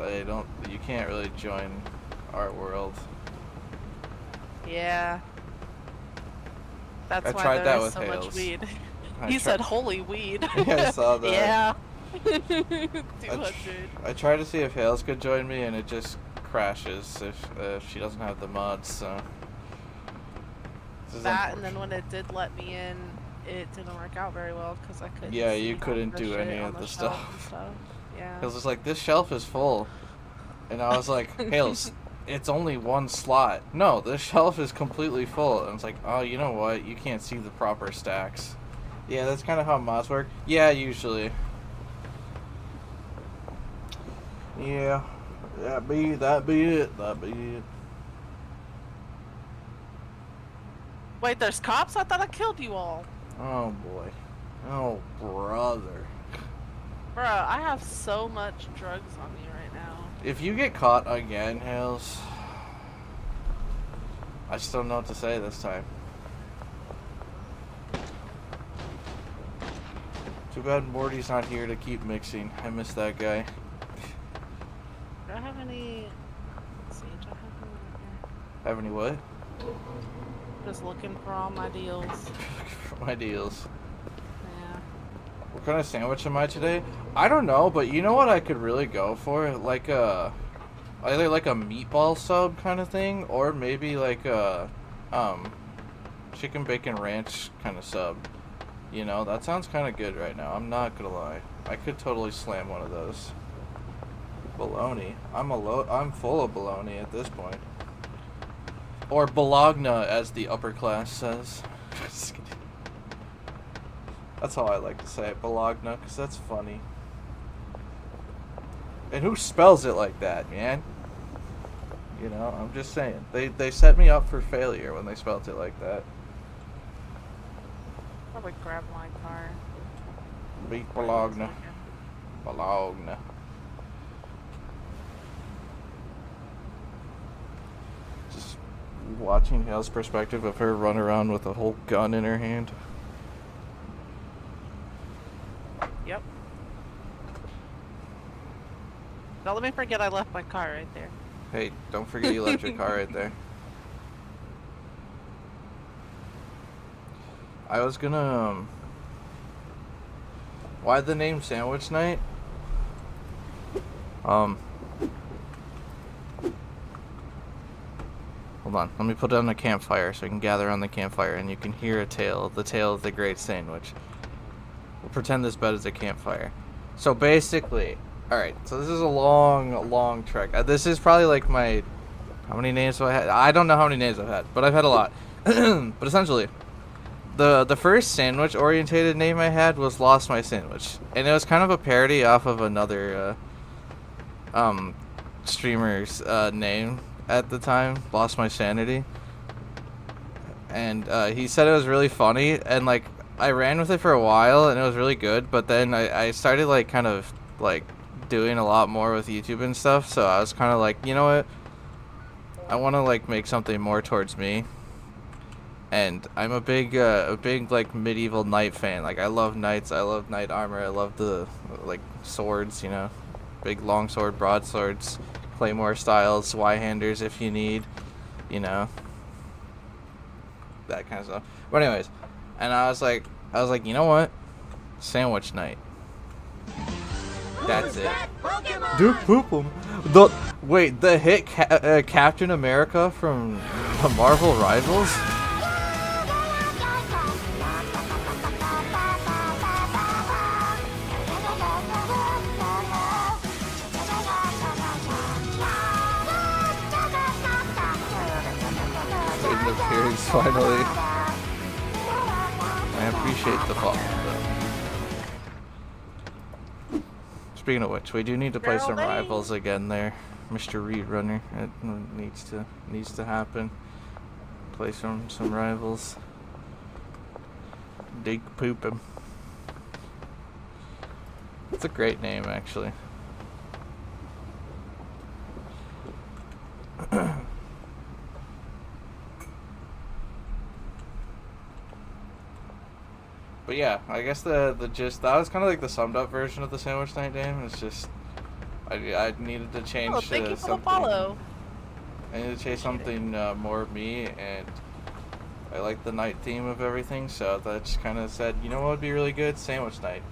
you can't really join our world. Yeah. That's I why tried that there is with so Hales. much weed. I He tried- said holy weed. Yeah, I saw that. Yeah. I 200. I tried to see if Hales could join me, and it just crashes if she doesn't have the mods, so... This is That, and then when it did let me in, it didn't work out very well because I couldn't. Yeah, see you half couldn't the do shit any on of the shelf stuff. and Yeah. Hales was like, this shelf is full. And I was like, Hales, it's only one slot. No, this shelf is completely full. And it's like, oh, you know what? You can't see the proper stacks. Yeah, that's kind of how mods work. Yeah, usually. Yeah. That be it. That be it. Wait, there's cops? I thought I killed you all. Oh, boy. Oh, brother. Bruh, I have so much drugs on me right now. If you get caught again, Hales, I just don't know what to say this time. Too bad Morty's not here to keep mixing. I miss that guy. Do I have any? Let's see, do I have any right here? Have any what? Just looking for all my deals. For my deals. Yeah. What kind of sandwich am I today? I don't know, but you know what I could really go for? Like either like a meatball sub kind of thing, or maybe like a chicken bacon ranch kind of sub. You know, that sounds kind of good right now. I'm not gonna lie. I could totally slam one of those. Bologna. I'm full of bologna at this point. Or bologna, as the upper class says. Just kidding. That's how I like to say it, bologna, because that's funny. And who spells it like that, man? You know, I'm just saying. They set me up for failure when they spelled it like that. Probably grab my car. Beat bologna. Bologna. Just watching Hale's perspective of her run around with a whole gun in her hand. Yep. Don't let me forget I left my car right there. Hey, don't forget you left your car right there. I was gonna, why the name Sandwich Night? Hold on, let me put down a campfire so I can gather on the campfire and you can hear the tale of the great sandwich. We'll pretend this bed is a campfire. So basically, alright, so this is a long trek. This is probably like my, how many names have I had? I don't know how many names I've had, but I've had a lot. But essentially, the first sandwich orientated name I had was Lost My Sandwich, and it was kind of a parody off of another streamer's name at the time, Lost My Sanity. And he said it was really funny, and like I ran with it for a while and it was really good, but then I started like kind of like doing a lot more with YouTube and stuff, so I was kind of like, you know what, I want to like make something more towards me. And I'm a big like medieval knight fan. Like I love knights, I love knight armor, I love the like swords, you know, big long sword, broadswords, claymore styles, Y-handers if you need, you know, that kind of stuff. But anyways, and I was like, you know what, Sandwich Night. That's it. Duke Poopum. The hit Captain America from the Marvel Rivals. Appearance finally. I appreciate the follow. Speaking of which, we do need to play some Rivals again there, Mr. Reed Runner. It needs to happen. Play some Rivals. Dig poop him. It's a great name, actually. But yeah, I guess the gist, that was kind of like the summed up version of the Sandwich Night game. It's just, I needed to change thank you for something. the follow. I needed to change something more of me, and I like the night theme of everything, so that just kind of said, you know what would be really good? Sandwich Night.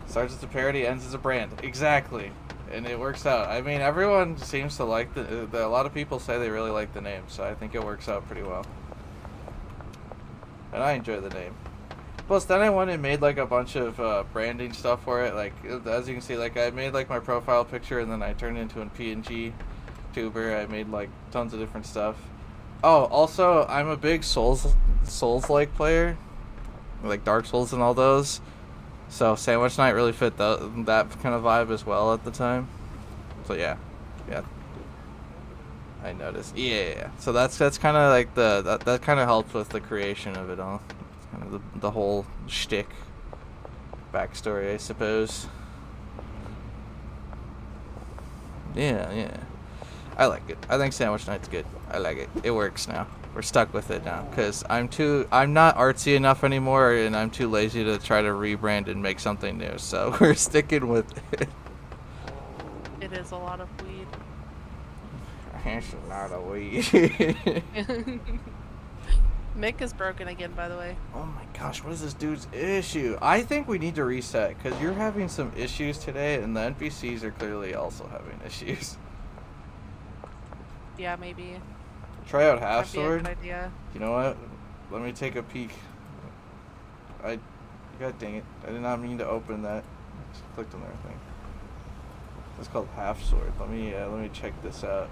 Starts as a parody, ends as a brand. Exactly. And it works out. I mean, everyone seems to like a lot of people say they really like the name, so I think it works out pretty well. And I enjoy the name. Plus, then I went and made like a bunch of branding stuff for it. Like, as you can see, like I made like my profile picture, and then I turned it into a PNG tuber. I made like tons of different stuff. Oh, also, I'm a big Souls-like player, like Dark Souls and all those. So Sandwich Night really fit that kind of vibe as well at the time. So yeah. I noticed. Yeah. So that's kind of like that kind of helped with the creation of it all. Kind of the whole shtick backstory, I suppose. Yeah. I like it. I think Sandwich Night's good. I like it. It works now. we're stuck with it now because I'm not artsy enough anymore, and I'm too lazy to try to rebrand and make something new. So we're sticking with it. It is a lot of weed. It's not a weed. Mick is broken again, by the way. Oh my gosh, what is this dude's issue? I think we need to reset because you're having some issues today, and the NPCs are clearly also having issues. Yeah, maybe. Try out half That'd be a sword. good idea. You know what? Let me take a peek. God dang it! I did not mean to open that. Just clicked on the wrong thing. It's called half sword. Let me check this out.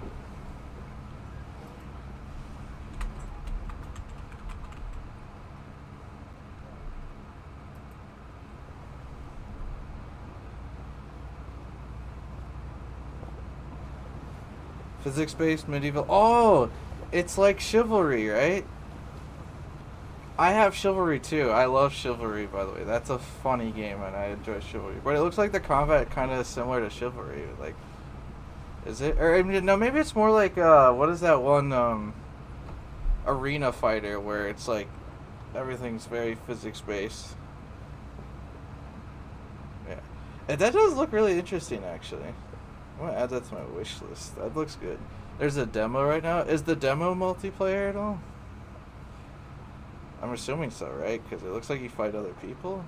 Physics-based medieval. Oh, it's like Chivalry, right? I have Chivalry too. I love Chivalry, by the way. That's a funny game, and I enjoy Chivalry. But it looks like the combat kind of similar to Chivalry. Like, is it? Or I mean, no, maybe it's more like what is that one Arena Fighter where it's like everything's very physics-based. Yeah, and that does look really interesting, actually. I'm gonna add that to my wish list. That looks good. There's a demo right now. Is the demo multiplayer at all? I'm assuming so, right? Because it looks like you fight other people.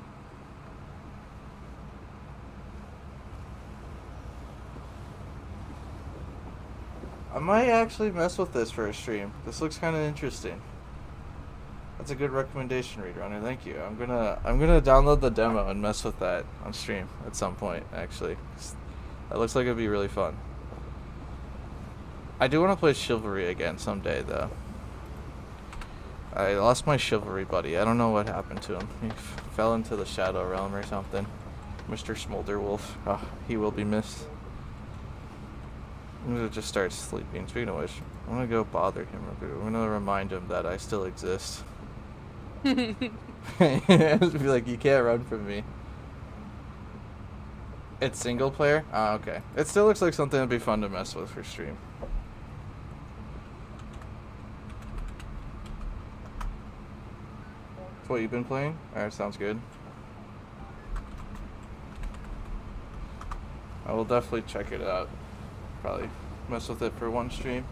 I might actually mess with this for a stream. This looks kind of interesting. That's a good recommendation, Readrunner. Thank you. I'm gonna download the demo and mess with that on stream at some point. Actually, that looks like it'd be really fun. I do want to play Chivalry again someday, though. I lost my Chivalry buddy. I don't know what happened to him. He fell into the Shadow Realm or something. Mr. Smolderwolf. Oh, he will be missed. I'm gonna just start sleeping. Speaking of which, I'm gonna go bother him. I'm gonna remind him that I still exist. Be like, you can't run from me. It's single player? Ah, okay. It still looks like something that'd be fun to mess with for stream. That's what you've been playing? Alright, sounds good. I will definitely check it out. Probably mess with it for one stream.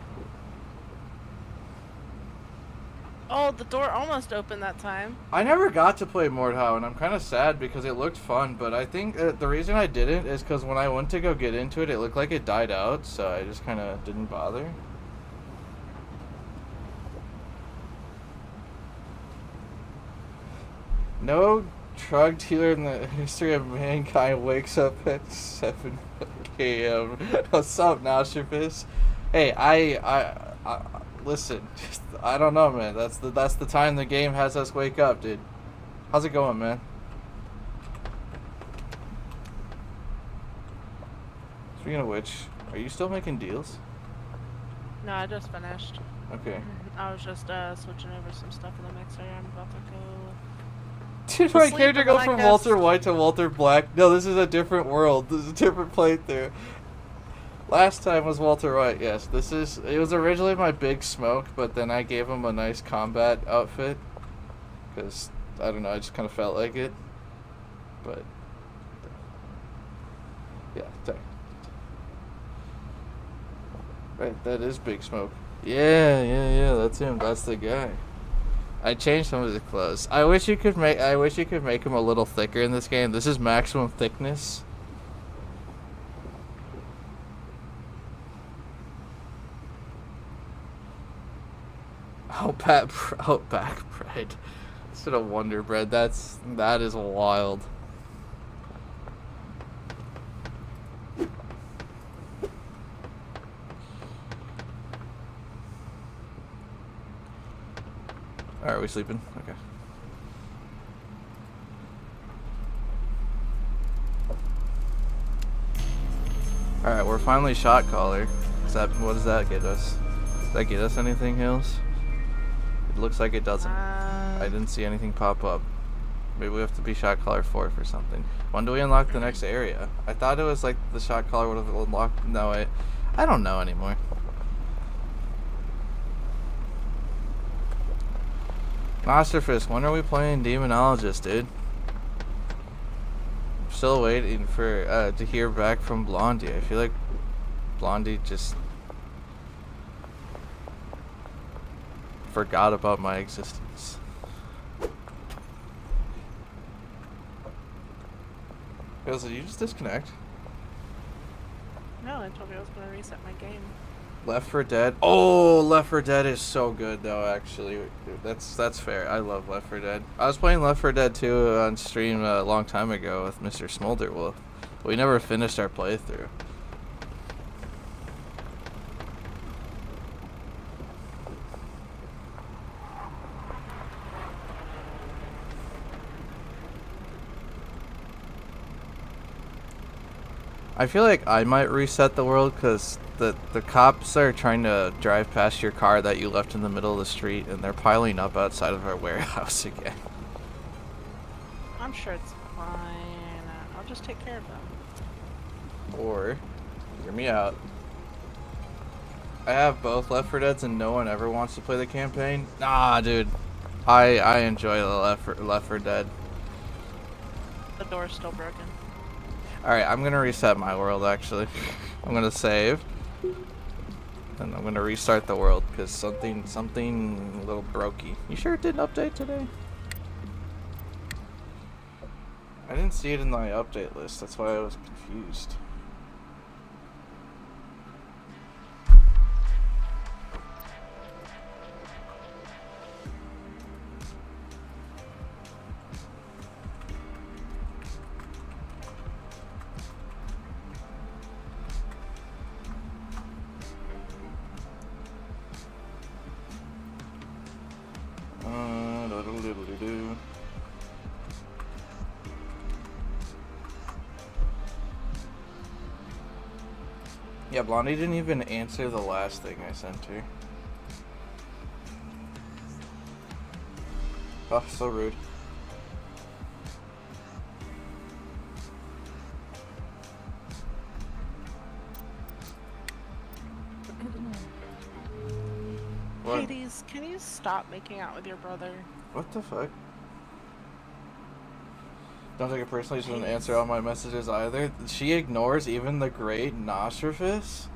Oh, the door almost opened that time. I never got to play Mordhau, and I'm kind of sad because it looked fun, but I think the reason I didn't is because when I went to go get into it, it looked like it died out, so I just kind of didn't bother. No drug dealer in the history of mankind wakes up at 7 a.m. What's up, Nostrifus? Hey, I listen. Just, I don't know, man. That's the time the game has us wake up, dude. How's it going, man? Speaking of which, are you still making deals? No, I just finished. Okay. I was just switching over some stuff in the mixer. I'm about to go. Did my Sleep character in go the from Black Walter Ghost. White to Walter Black? No, this is a different world. This is a different playthrough. Last time was Walter White, yes. It was originally my Big Smoke, but then I gave him a nice combat outfit. Because, I don't know, I just kind of felt like it. But, yeah, sorry. Right, that is Big Smoke. Yeah, that's him. That's the guy. I changed some of his clothes. I wish you could make him a little thicker in this game. This is maximum thickness. Outback bread. Instead of Wonder Bread. That is wild. Alright, are we sleeping? Okay. Alright, we're finally shot caller. What does that get us? Does that get us anything, Hills? It looks like it doesn't. I didn't see anything pop up. Maybe we have to be shot caller 4 for something. When do we unlock the next area? I thought it was like the shot caller would have unlocked. No, I don't know anymore. Masterfist, when are we playing Demonologist, dude? Still waiting for to hear back from Blondie. I feel like Blondie just forgot about my existence. Guys, did you just disconnect? No, I told you I was gonna reset my game. Left 4 Dead. Oh, Left 4 Dead is so good though. Actually, that's fair. I love Left 4 Dead. I was playing Left 4 Dead 2 on stream a long time ago with Mr. Smolderwolf. We never finished our playthrough. I feel like I might reset the world because the cops are trying to drive past your car that you left in the middle of the street, and they're piling up outside of our warehouse again. I'm sure it's fine. I'll just take care of them. Or, hear me out. I have both Left 4 Deads and no one ever wants to play the campaign. Nah, dude. I enjoy the Left 4 Dead. The door's still broken. Alright, I'm gonna reset my world actually. I'm gonna save. And I'm gonna restart the world because something a little brokey. You sure it didn't update today? I didn't see it in my update list, that's why I was confused. Do-do-do-do-do. Yeah, Blondie didn't even answer the last thing I sent her. Oh, so rude. What? Hades, can you stop making out with your brother? What the fuck? Don't take it personally, she doesn't answer all my messages either. She ignores even the great Nostrafus?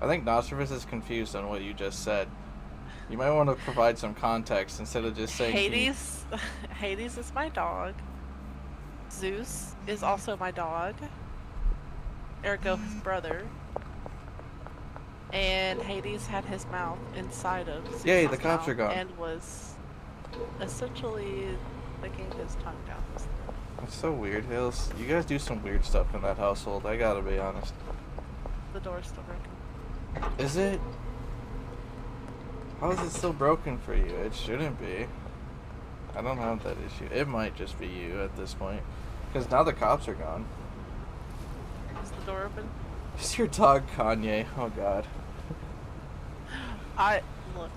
I think Nostrafus is confused on what you just said. You might want to provide some context instead of just saying Hades, Hades is my dog. Zeus is also my dog. Ergo his brother. And Hades had his mouth inside of Zeus's Yay, the cops mouth are gone. and was essentially licking his tongue down his throat. That's so weird, Hills. You guys do some weird stuff in that household, I gotta be honest. The door's still broken. Is it? How is it still broken for you? It shouldn't be. I don't have that issue. It might just be you at this point. Because now the cops are gone. Is the door open? Is your dog Kanye? Oh god. Look.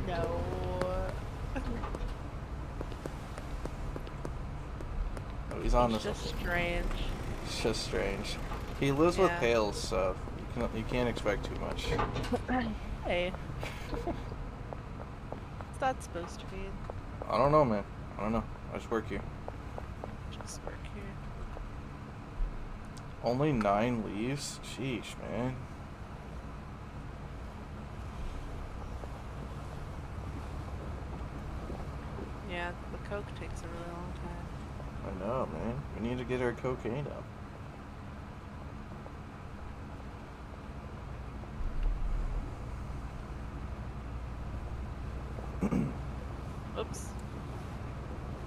No. Oh, he's on It's this. just strange. It's just strange. He lives with Yeah. Hales, so you can't expect too much. Hey. What's that supposed to mean? I don't know, man. I don't know. I just work here. Just work here. Only 9 leaves? Sheesh, man. Yeah, the coke takes a really long time. I know, man. We need to get our cocaine up. Oops.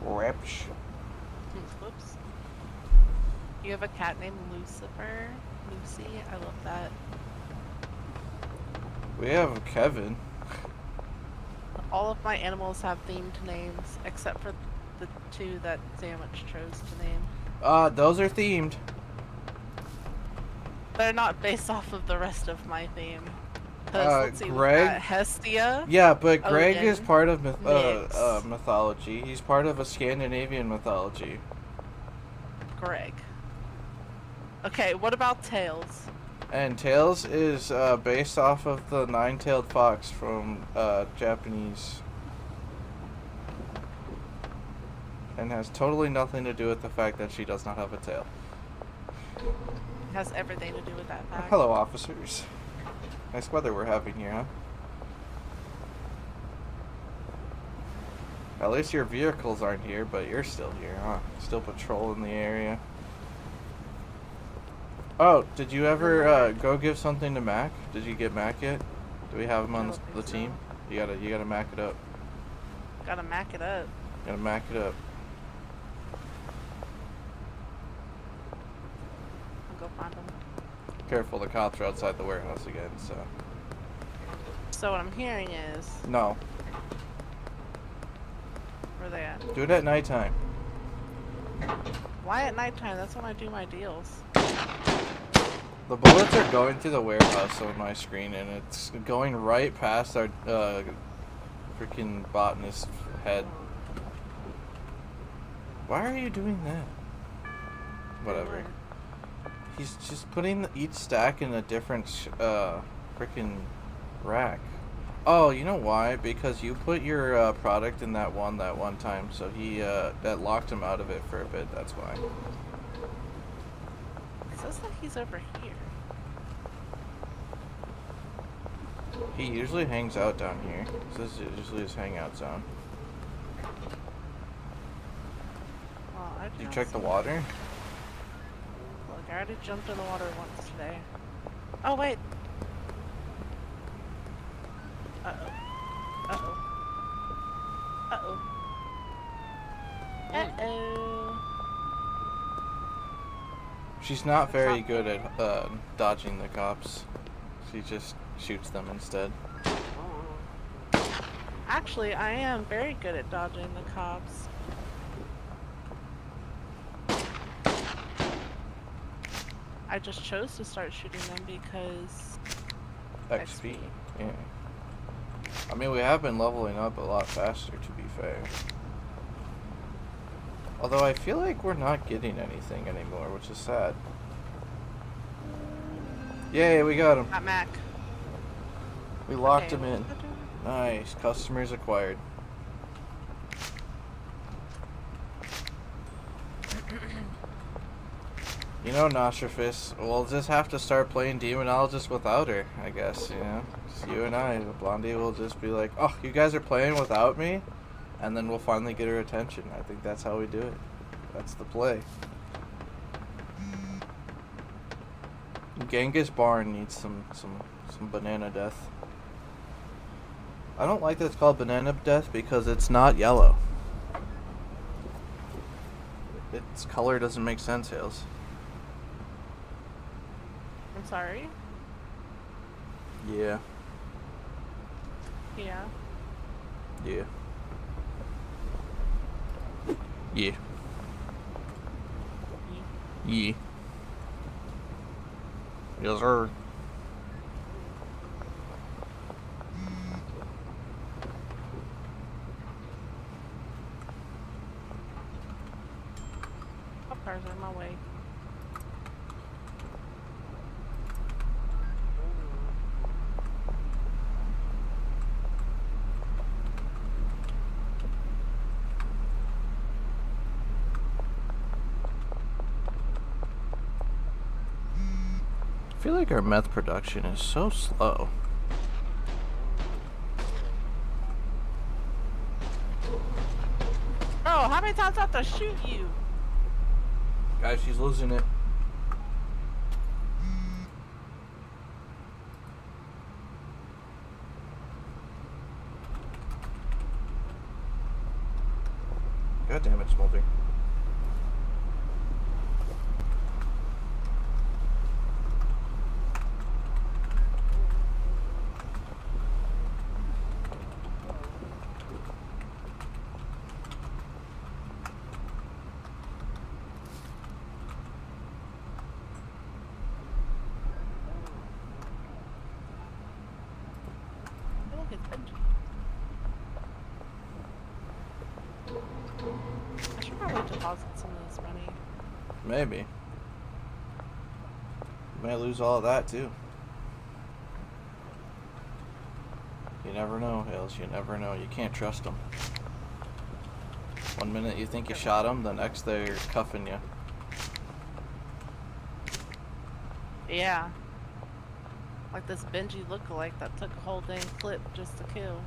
Rapsh. Whoops. You have a cat named Lucifer? Lucy? I love that. We have Kevin. All of my animals have themed names, except for the 2 that Sandwich chose to name. Those are themed. They're not based off of the rest of my theme. 'Cause, let's see, we've Greg? got Hestia. Yeah, but Greg is Odin, part of Nyx. mythology. He's part of a Scandinavian mythology. Greg. Okay, what about Tails? And Tails is based off of the nine-tailed fox from Japanese. And has totally nothing to do with the fact that she does not have a tail. It has everything to do with that fact. Hello, officers. Nice weather we're having here, huh? At least your vehicles aren't here, but you're still here, huh? Still patrolling the area. Oh, did you ever go give something to Mac? Did you get Mac yet? Do we have him on the team? You gotta Mac it up. Gotta Mac it up. Gotta Mac it up. I'll go find him. Careful, the cops are outside the warehouse again, so. So what I'm hearing is, No. where are they at? Do it at nighttime. Why at nighttime? That's when I do my deals. The bullets are going through the warehouse on my screen, and it's going right past our freaking botanist's head. Why are you doing that? Whatever. He's just putting each stack in a different freaking rack. Oh, you know why? Because you put your product in that one time, so he that locked him out of it for a bit. That's why. It says that he's over here. He usually hangs out down here. This is usually his hangout zone. Well, I Did you check the water? Look, I already jumped in the water once today. Oh wait. Uh-oh. Uh-oh. Uh-oh. Uh-oh. She's not very good at dodging the cops. She just shoots them instead. Actually, I am very good at dodging the cops. I just chose to start shooting them because XP. Yeah. I mean, we have been leveling up a lot faster, to be fair. Although I feel like we're not getting anything anymore, which is sad. Yay, we got him. At Mac. We locked Okay, him in. Nice. Customers acquired. You know, Nostrafus, we'll just have to start playing Demonologist without her, I guess, you know? Just you and I. Blondie will just be like, oh, you guys are playing without me? And then we'll finally get her attention. I think that's how we do it. That's the play. Genghis Barn needs some banana death. I don't like that it's called banana death because it's not yellow. Its color doesn't make sense, Hales. I'm sorry. Yeah. Yeah. Yeah. Yeah. Yeah. Yes, sir. Cop cars are in my way. I feel like our meth production is so slow. Bro, how many times do I have to shoot you? Guys, she's losing it. God damn it, Smolder. Oh, look, it's Benji. I should probably deposit some of this money. Maybe. may lose all of that too. You never know, Hales. You never know. You can't trust them. One minute you think you shot them, the next they're cuffing you. Yeah. Like this Benji lookalike that took a whole dang clip just to kill.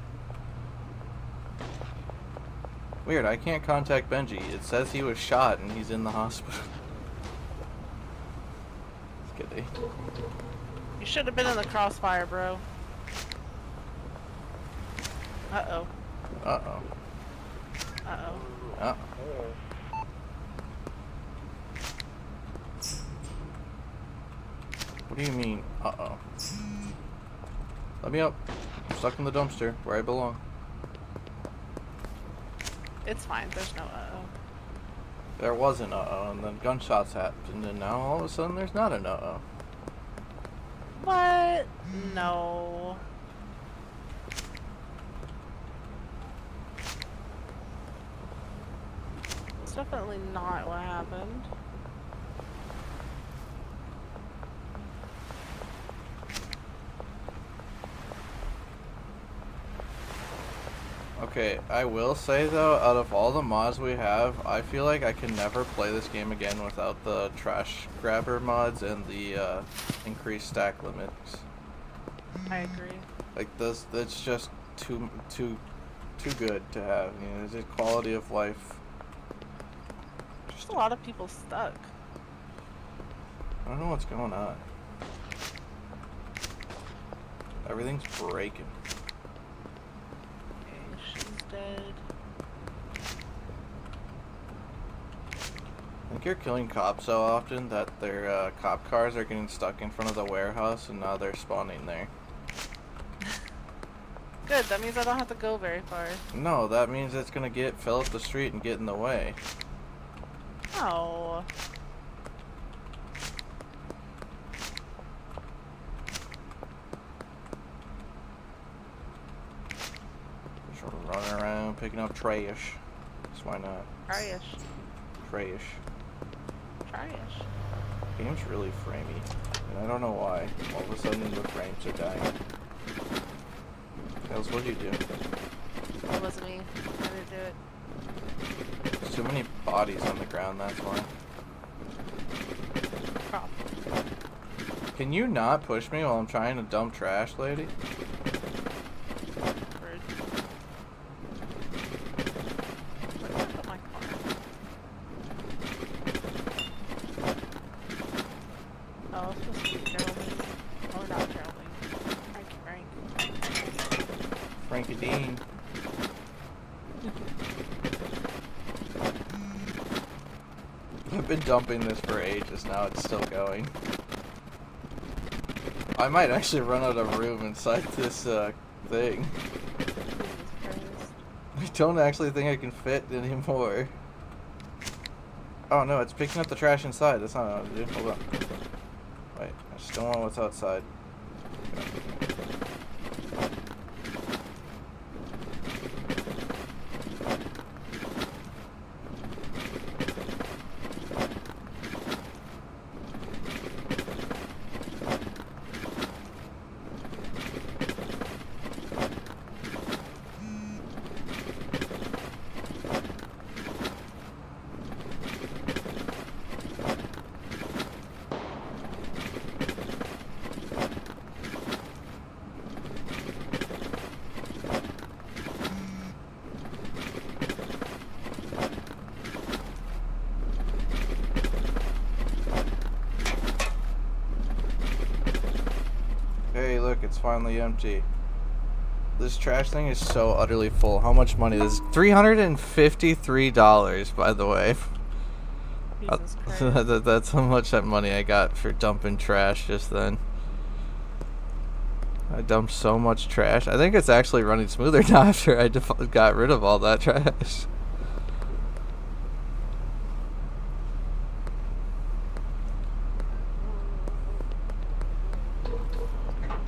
Weird, I can't contact Benji. It says he was shot and he's in the hospital. It's good. You should have been in the crossfire, bro. Uh-oh. Uh-oh. Uh-oh. Uh-oh. What do you mean, uh-oh? Let me up. I'm stuck in the dumpster, where I belong. It's fine, there's no uh-oh. There was an uh-oh, and then gunshots happened, and now all of a sudden there's not an uh-oh. What? No. It's definitely not what happened. Okay, I will say though, out of all the mods we have, I feel like I can never play this game again without the trash grabber mods and the increased stack limits. I agree. Like this, it's just too good to have. You know, it's just quality of life. There's a lot of people stuck. I don't know what's going on. Everything's breaking. Okay, she's dead. I think you're killing cops so often that their cop cars are getting stuck in front of the warehouse and now they're spawning there. Good, that means I don't have to go very far. No, that means it's gonna fill up the street and get in the way. Oh. Just sort of running around picking up trash. So why not? Trash. Trash. Trash. Game's really framey. And I don't know why. All of a sudden the frames are dying. Hales, what'd you do? It wasn't me. I didn't do it. There's too many bodies on the ground, that's why. Probably. Can you not push me while I'm trying to dump trash, lady? Rude. Where did I put my car? Oh, it's supposed to be Geraldine. Or not Geraldine. Frank. Frankie Dean. I've been dumping this for ages now, it's still going. I might actually run out of room inside this thing. Jesus Christ. I don't actually think I can fit anymore. Oh no, it's picking up the trash inside. That's not what I want to do. Hold on. Wait, I just don't want what's outside. Hey, look, it's finally empty. This trash thing is so utterly full. How much money? This is $353, by the way. Jesus Christ. That's how much that money I got for dumping trash just then. I dumped so much trash. I think it's actually running smoother now after I got rid of all that trash.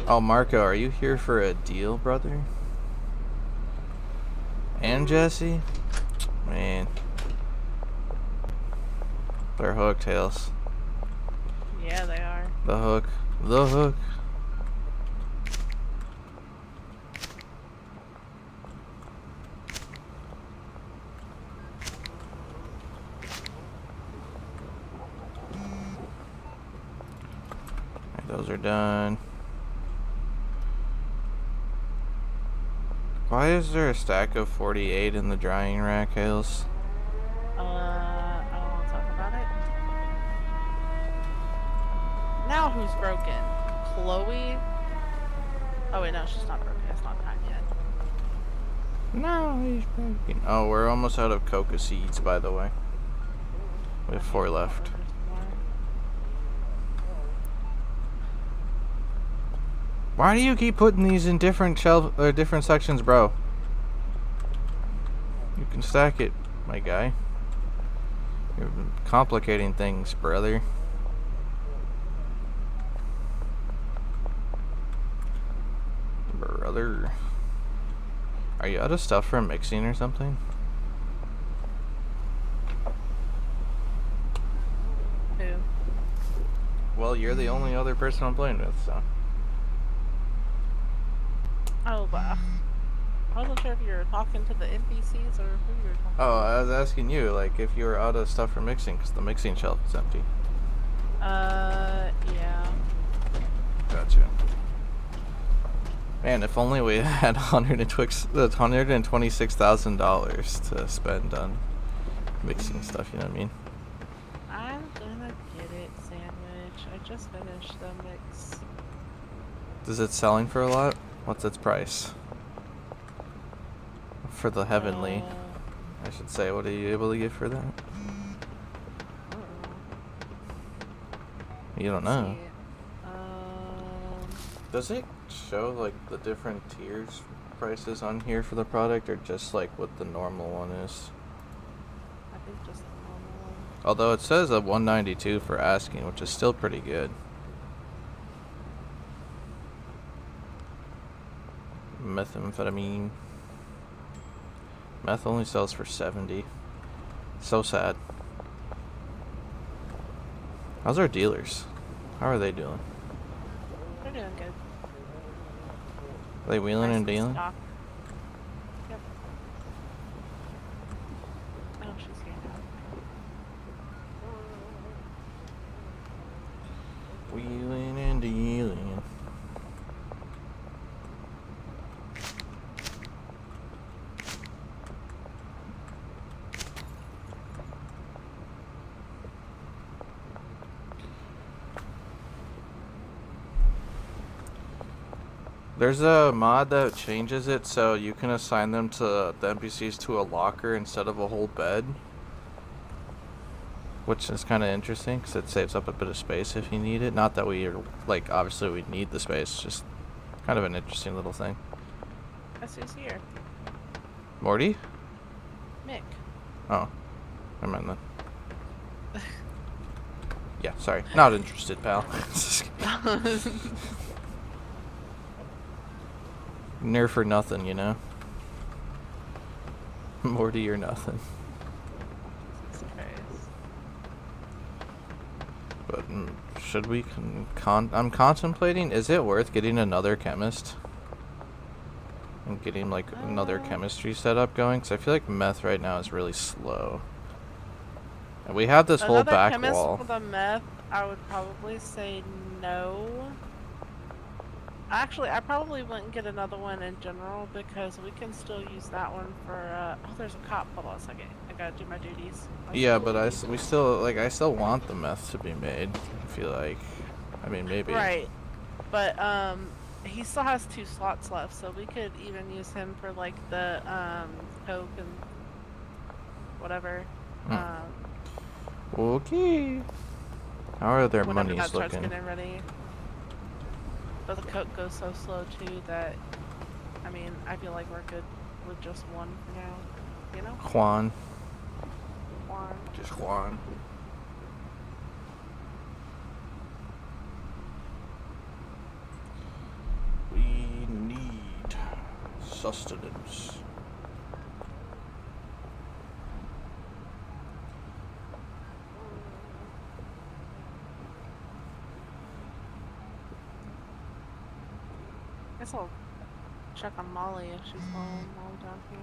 Oh, Marco, are you here for a deal, brother? And Jesse? Man. They're hooked, Hales. Yeah, they are. The hook. The hook. Alright, those are done. Why is there a stack of 48 in the drying rack, Hales? I don't want to talk about it. Now who's broken? Chloe? Oh wait, no, she's not broken. It's not time yet. No, he's broken. Oh, we're almost out of coca seeds, by the way. We have 4 left. Why do you keep putting these in different shelf or different sections, bro? You can stack it, my guy. You're complicating things, brother. Brother. Are you out of stuff for mixing or something? Who? Well, you're the only other person I'm playing with, so. Oh, but I wasn't sure if you were talking to the NPCs or who you were talking to. Oh, I was asking you, like, if you were out of stuff for mixing, because the mixing shelf is empty. Yeah. Gotcha. Man, if only we had $126,000 to spend on mixing stuff, you know what I mean? I'm gonna get it, Sandwich. I just finished the mix. Is it selling for a lot? What's its price? For the Heavenly, I should say. What are you able to get for that? You don't know. Does it show like the different tiers prices on here for the product, or just like what the normal one is? I think just the normal one. Although it says a 192 for asking, which is still pretty good. Methamphetamine. Meth only sells for 70. So sad. How's our dealers? How are they doing? They're doing good. Are they wheeling and Nicely dealing? stocked. Yep. Oh, she's here now. Wheeling and dealing. There's a mod that changes it so you can assign them to the NPCs to a locker instead of a whole bed. Which is kind of interesting because it saves up a bit of space if you need it. Not that we are, like, obviously we need the space, just kind of an interesting little thing. Guess who's here? Morty? Mick. Oh. Never mind then. Yeah, sorry. Not interested, pal. Nerf or nothing, you know? Morty or nothing. Jesus Christ. But should we I'm contemplating, is it worth getting another chemist? And getting like another chemistry setup going? Because I feel like meth right now is really slow. And we have this whole back chemist wall. for the meth, I would probably say no. Actually, I probably wouldn't get another one in general because we can still use that one for, oh, there's a cop. Hold on a second. I gotta do my duties. Yeah, but I still want the meth to be made, I feel like. I mean, maybe. Right. But, he still has 2 slots left, so we could even use him for, like, the, coke and whatever. Okay. How are their Whenever monies that starts looking? getting ready. But the coke goes so slow too that, I mean, I feel like we're good with just one for now. You know? Juan. One. Just Juan. We need sustenance. Guess I'll check on Molly if she's home while I'm down here.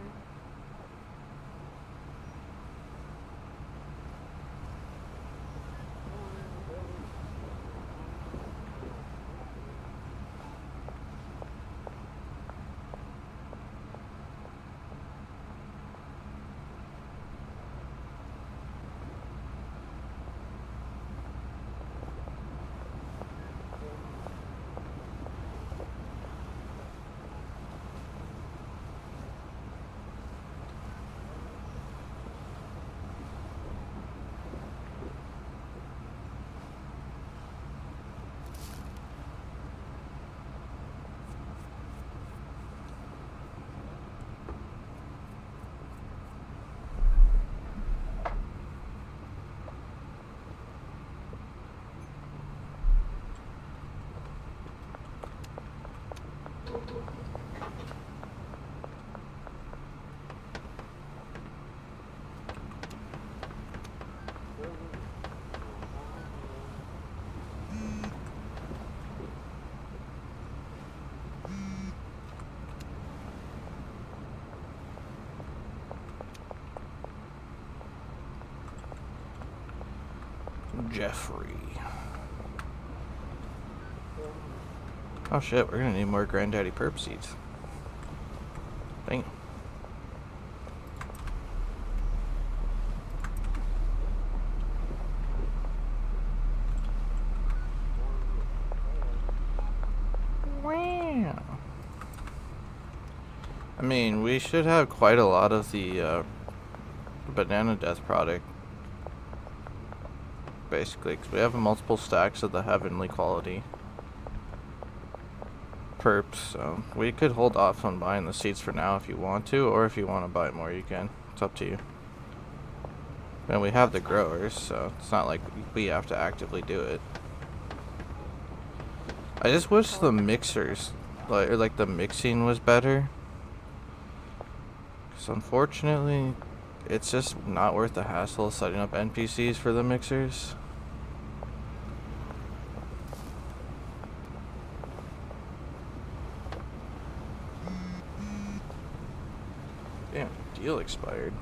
Jeffrey. Oh shit, we're gonna need more Granddaddy Perp seeds. Dang. Wow. I mean, we should have quite a lot of the Banana Death product. Basically, because we have multiple stacks of the Heavenly quality perps, so we could hold off on buying the seeds for now if you want to, or if you want to buy more, you can. It's up to you. And we have the growers, so it's not like we have to actively do it. I just wish the mixers, like the mixing was better. Because unfortunately, it's just not worth the hassle of setting up NPCs for the mixers. Damn, deal expired.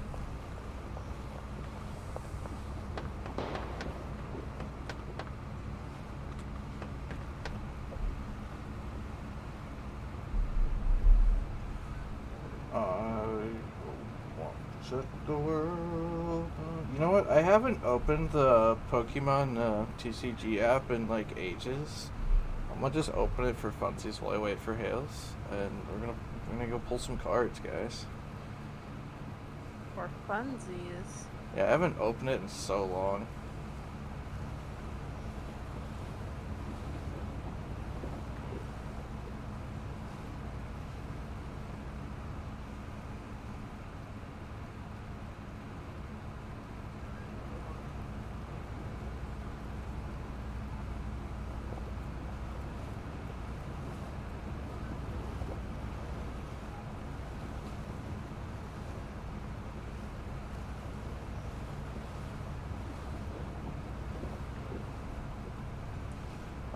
Set the world. You know what? I haven't opened the Pokemon TCG app in like ages. I'm gonna just open it for funsies while I wait for Hales, and we're gonna go pull some cards, guys. For funsies. Yeah, I haven't opened it in so long.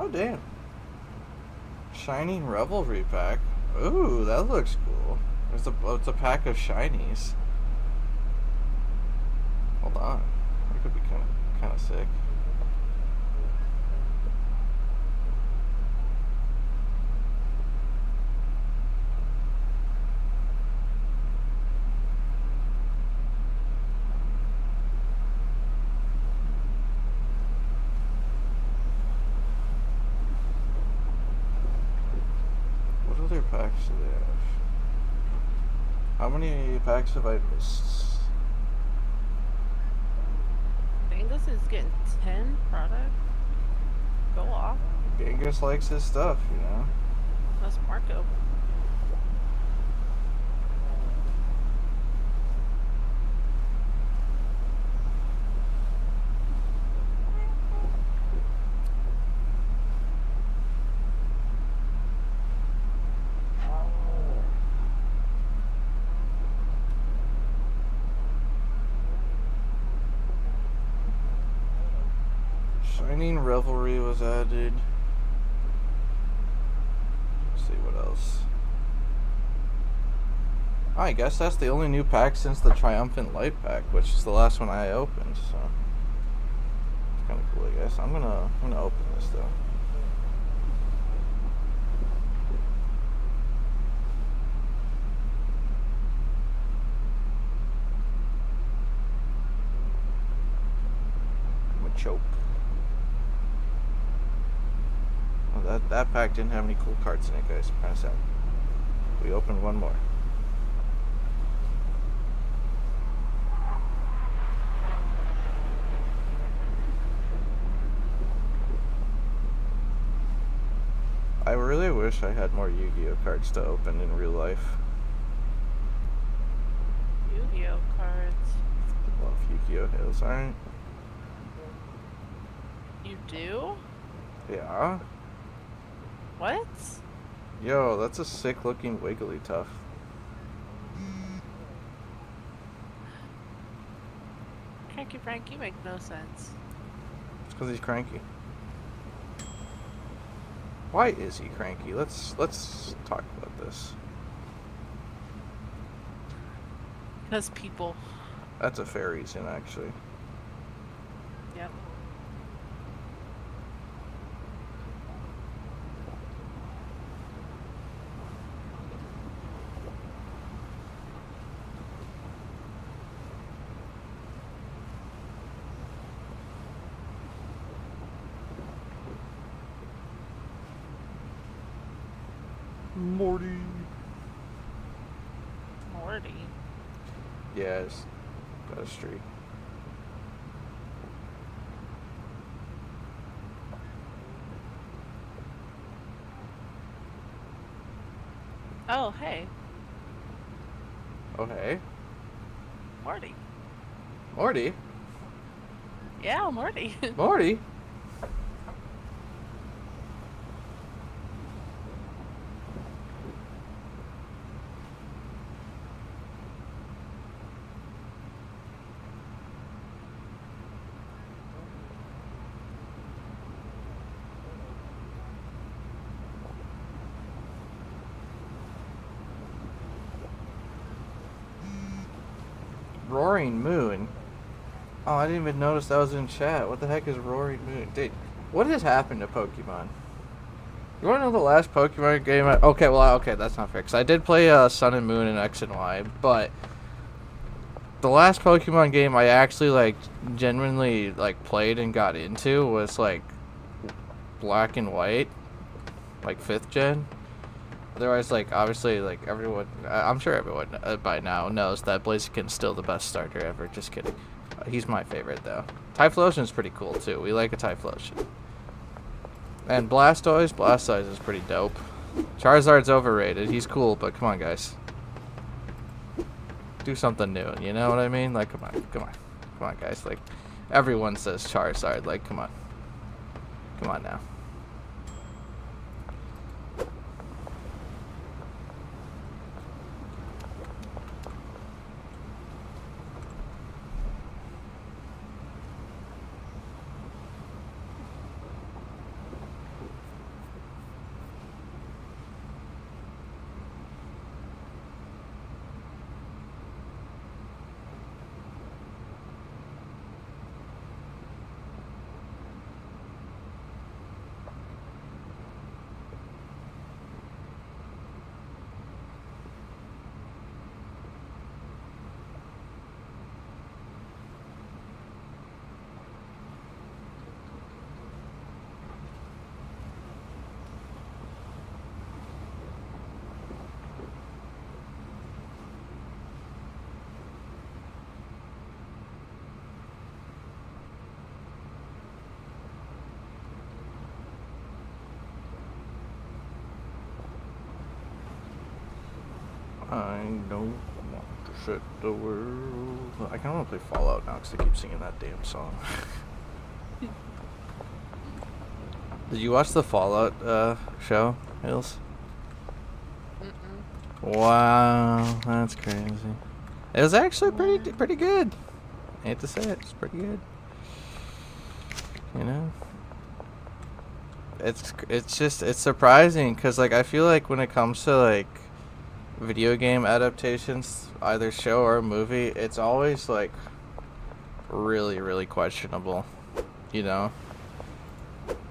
Oh, damn. Shining Revelry pack. Ooh, that looks cool. It's a pack of shinies. Hold on. That could be kind of sick. Other packs do they have? How many packs have I missed? Angus is getting 10 products. Go off. Angus likes his stuff, you know. That's Marco. Shining Revelry was added. see what else. Oh, I guess that's the only new pack since the Triumphant Light pack, which is the last one I opened. So it's kind of cool, I guess. I'm gonna open this though. Choke. Oh, that pack didn't have any cool cards in it, guys. Kind of sad. We opened one more. I really wish I had more Yu-Gi-Oh cards to open in real life. Yu-Gi-Oh cards. I love Yu-Gi-Oh Hills, alright? You do? Yeah. What? Yo, that's a sick looking Wigglytuff. Cranky Frank, you make no sense. It's because he's cranky. Why is he cranky? Let's talk about this. Because people. That's a fair reason, actually. Yep. Morty. Morty. Yeah, it's got a streak. Oh, hey. Oh, hey. Morty. Morty? Yeah, Morty. Morty? Roaring Moon? Oh, I didn't even notice that was in chat. What the heck is Roaring Moon? Dude, what has happened to Pokemon? You want to know the last Pokemon game okay, that's not fair. 'Cause I did play Sun and Moon and X and Y, but the last Pokemon game I actually, like, genuinely, like, played and got into was, like, Black and White. Like, 5th gen. Otherwise, like, obviously, like, everyone, I'm sure everyone by now knows that Blaziken's still the best starter ever. Just kidding. He's my favorite, though. Typhlosion's pretty cool, too. We like a Typhlosion. And Blastoise is pretty dope. Charizard's overrated. He's cool, but come on, guys. Do something new, you know what I mean? Like, come on, guys. Like, everyone says Charizard. Like, come on now. I don't want to set the world. I kind of want to play Fallout now because I keep singing that damn song. Did you watch the Fallout show, Hills? Mm-mm. Wow, that's crazy. It was actually pretty good. I hate to say it, it's pretty good. You know? it's surprising because like I feel like when it comes to like video game adaptations, either show or movie, it's always like really questionable, you know?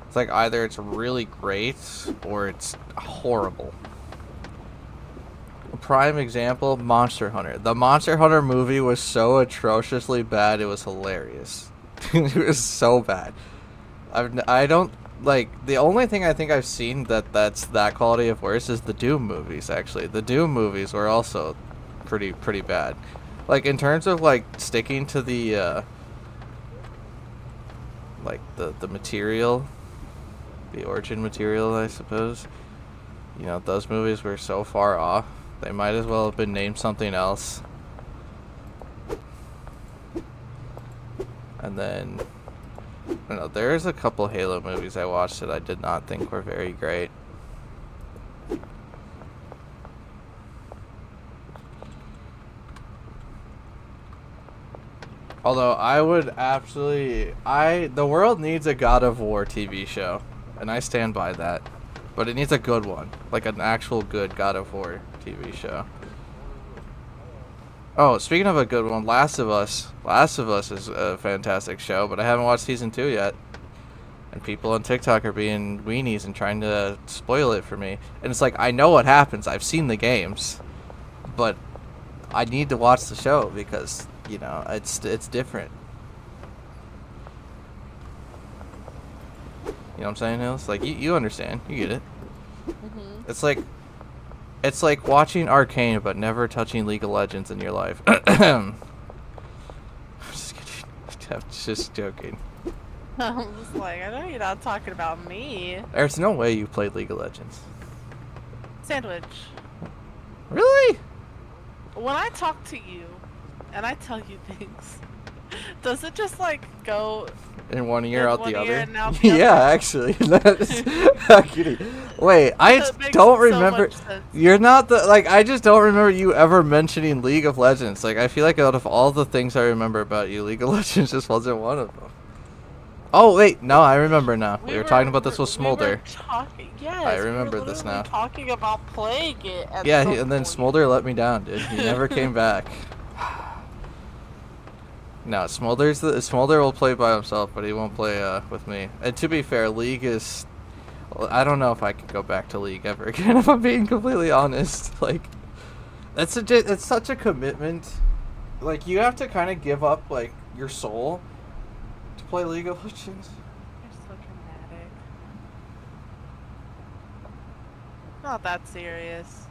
It's like either it's really great or it's horrible. A prime example, Monster Hunter. The Monster Hunter movie was so atrociously bad, it was hilarious. It was so bad. I don't like the only thing I think I've seen that's that quality of worse is the Doom movies. Actually, the Doom movies were also pretty bad. Like in terms of like sticking to the like the material, the origin material, I suppose. You know, those movies were so far off. They might as well have been named something else. And then I don't know, there's a couple Halo movies I watched that I did not think were very great. Although I would absolutely the world needs a God of War TV show, and I stand by that. But it needs a good one, like an actual good God of War TV show. Oh, speaking of a good one, Last of Us. Last of Us is a fantastic show, but I haven't watched season 2 yet. And people on TikTok are being weenies and trying to spoil it for me. And it's like, I know what happens. I've seen the games. But I need to watch the show because, you know, it's different. You know what I'm saying, Hills? Like, you understand. You get it. Mm-hmm. It's like watching Arcane but never touching League of Legends in your life. Just kidding. I'm just joking. I was like, I know you're not talking about me. There's no way you played League of Legends. Sandwich. Really? When I talk to you and I tell you things, does it just like go In one ear, in out one the ear other? and out the Yeah, other? actually. I'm kidding. Wait, I That makes don't so remember. much sense. You're not the like. I just don't remember you ever mentioning League of Legends. Like, I feel like out of all the things I remember about you, League of Legends just wasn't one of them. Oh wait, no, I remember now. We were talking about this with Smolder. Yes, I remember we were this now. Talking about playing it. At Yeah, some and then point. Smolder let me down, dude. He never came back. No, Smolder will play by himself, but he won't play with me. And to be fair, League is. Well, I don't know if I could go back to League ever again. If I'm being completely honest, like, it's such a commitment. Like, you have to kind of give up like your soul to play League of Legends. You're so dramatic. Not that serious.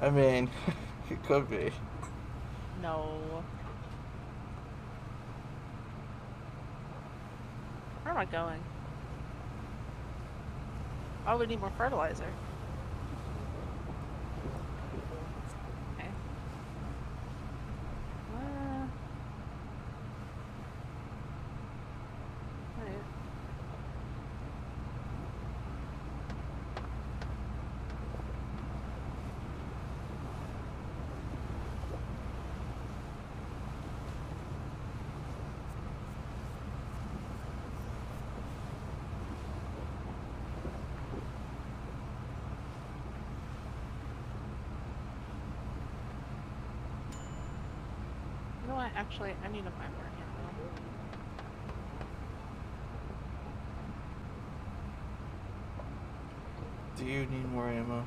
I mean, it could be. No. Where am I going? Oh, we need more fertilizer. Okay. Right. You know what? Actually, I need to buy more ammo. Do you need more ammo?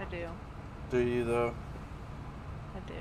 I do. Do you though? I do.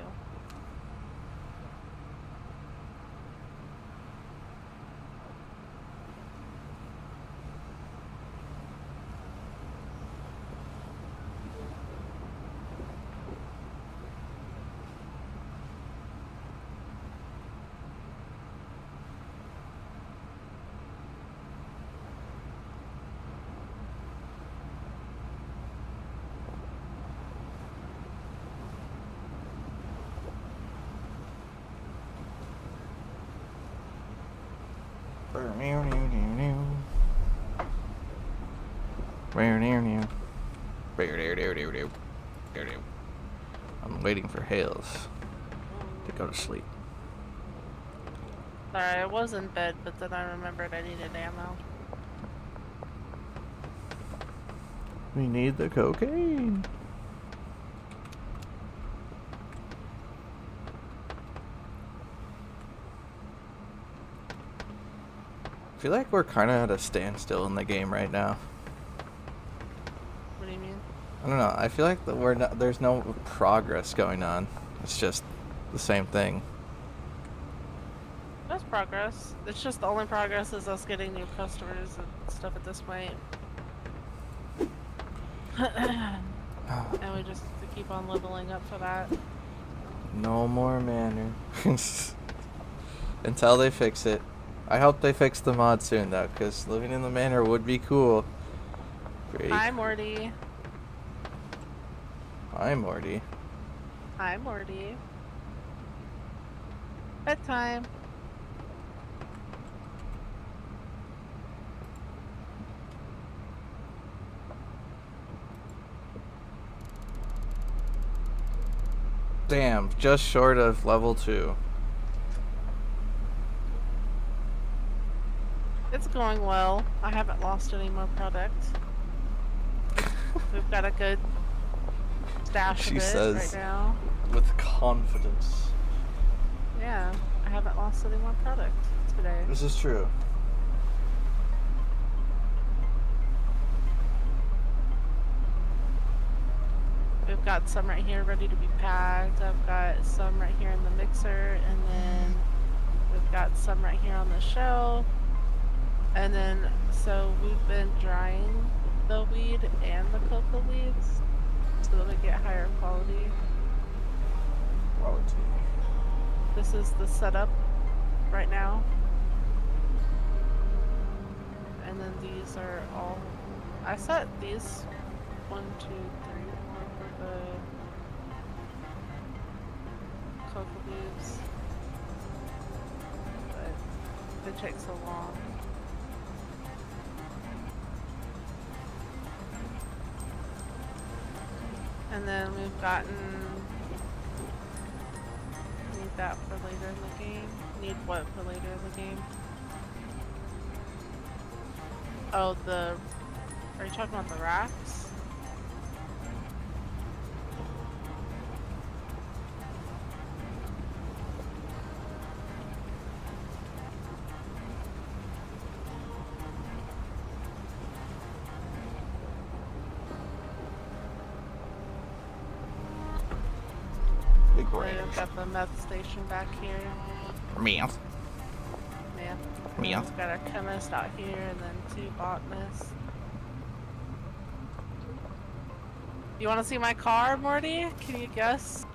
I'm waiting for Hales to go to sleep. Sorry, I was in bed, but then I remembered I needed ammo. We need the cocaine. I feel like we're kind of at a standstill in the game right now. What do you mean? I don't know. I feel like that we're not, there's no progress going on. It's just the same thing. That's progress. It's just the only progress is us getting new customers and stuff at this point. And we just have to keep on leveling up for that. No more manor. Until they fix it. I hope they fix the mod soon though, because living in the manor would be cool. Great. Hi, Morty. Hi, Morty. Hi, Morty. Bedtime. Damn, just short of level 2. It's going well. I haven't lost any more product. We've got a good stash She of it says right now. with confidence. Yeah, I haven't lost any more product today. This is true. We've got some right here ready to be packed. I've got some right here in the mixer, and then we've got some right here on the shelf. And then, so we've been drying the weed and the coca leaves so that we get higher quality. Quality. This is the setup right now. And then these are all, I set these 1, 2, 3, 4 for the coca leaves. But it takes so long. And then we've gotten, need that for later in the game. Need what for later in the game? Oh, are you talking about the racks? Big Right, range. I've got the meth station back here. Meth. Yeah. Yeah. We've got our chemist out here and then 2 botanists. You want to see my car, Morty? Can you guess?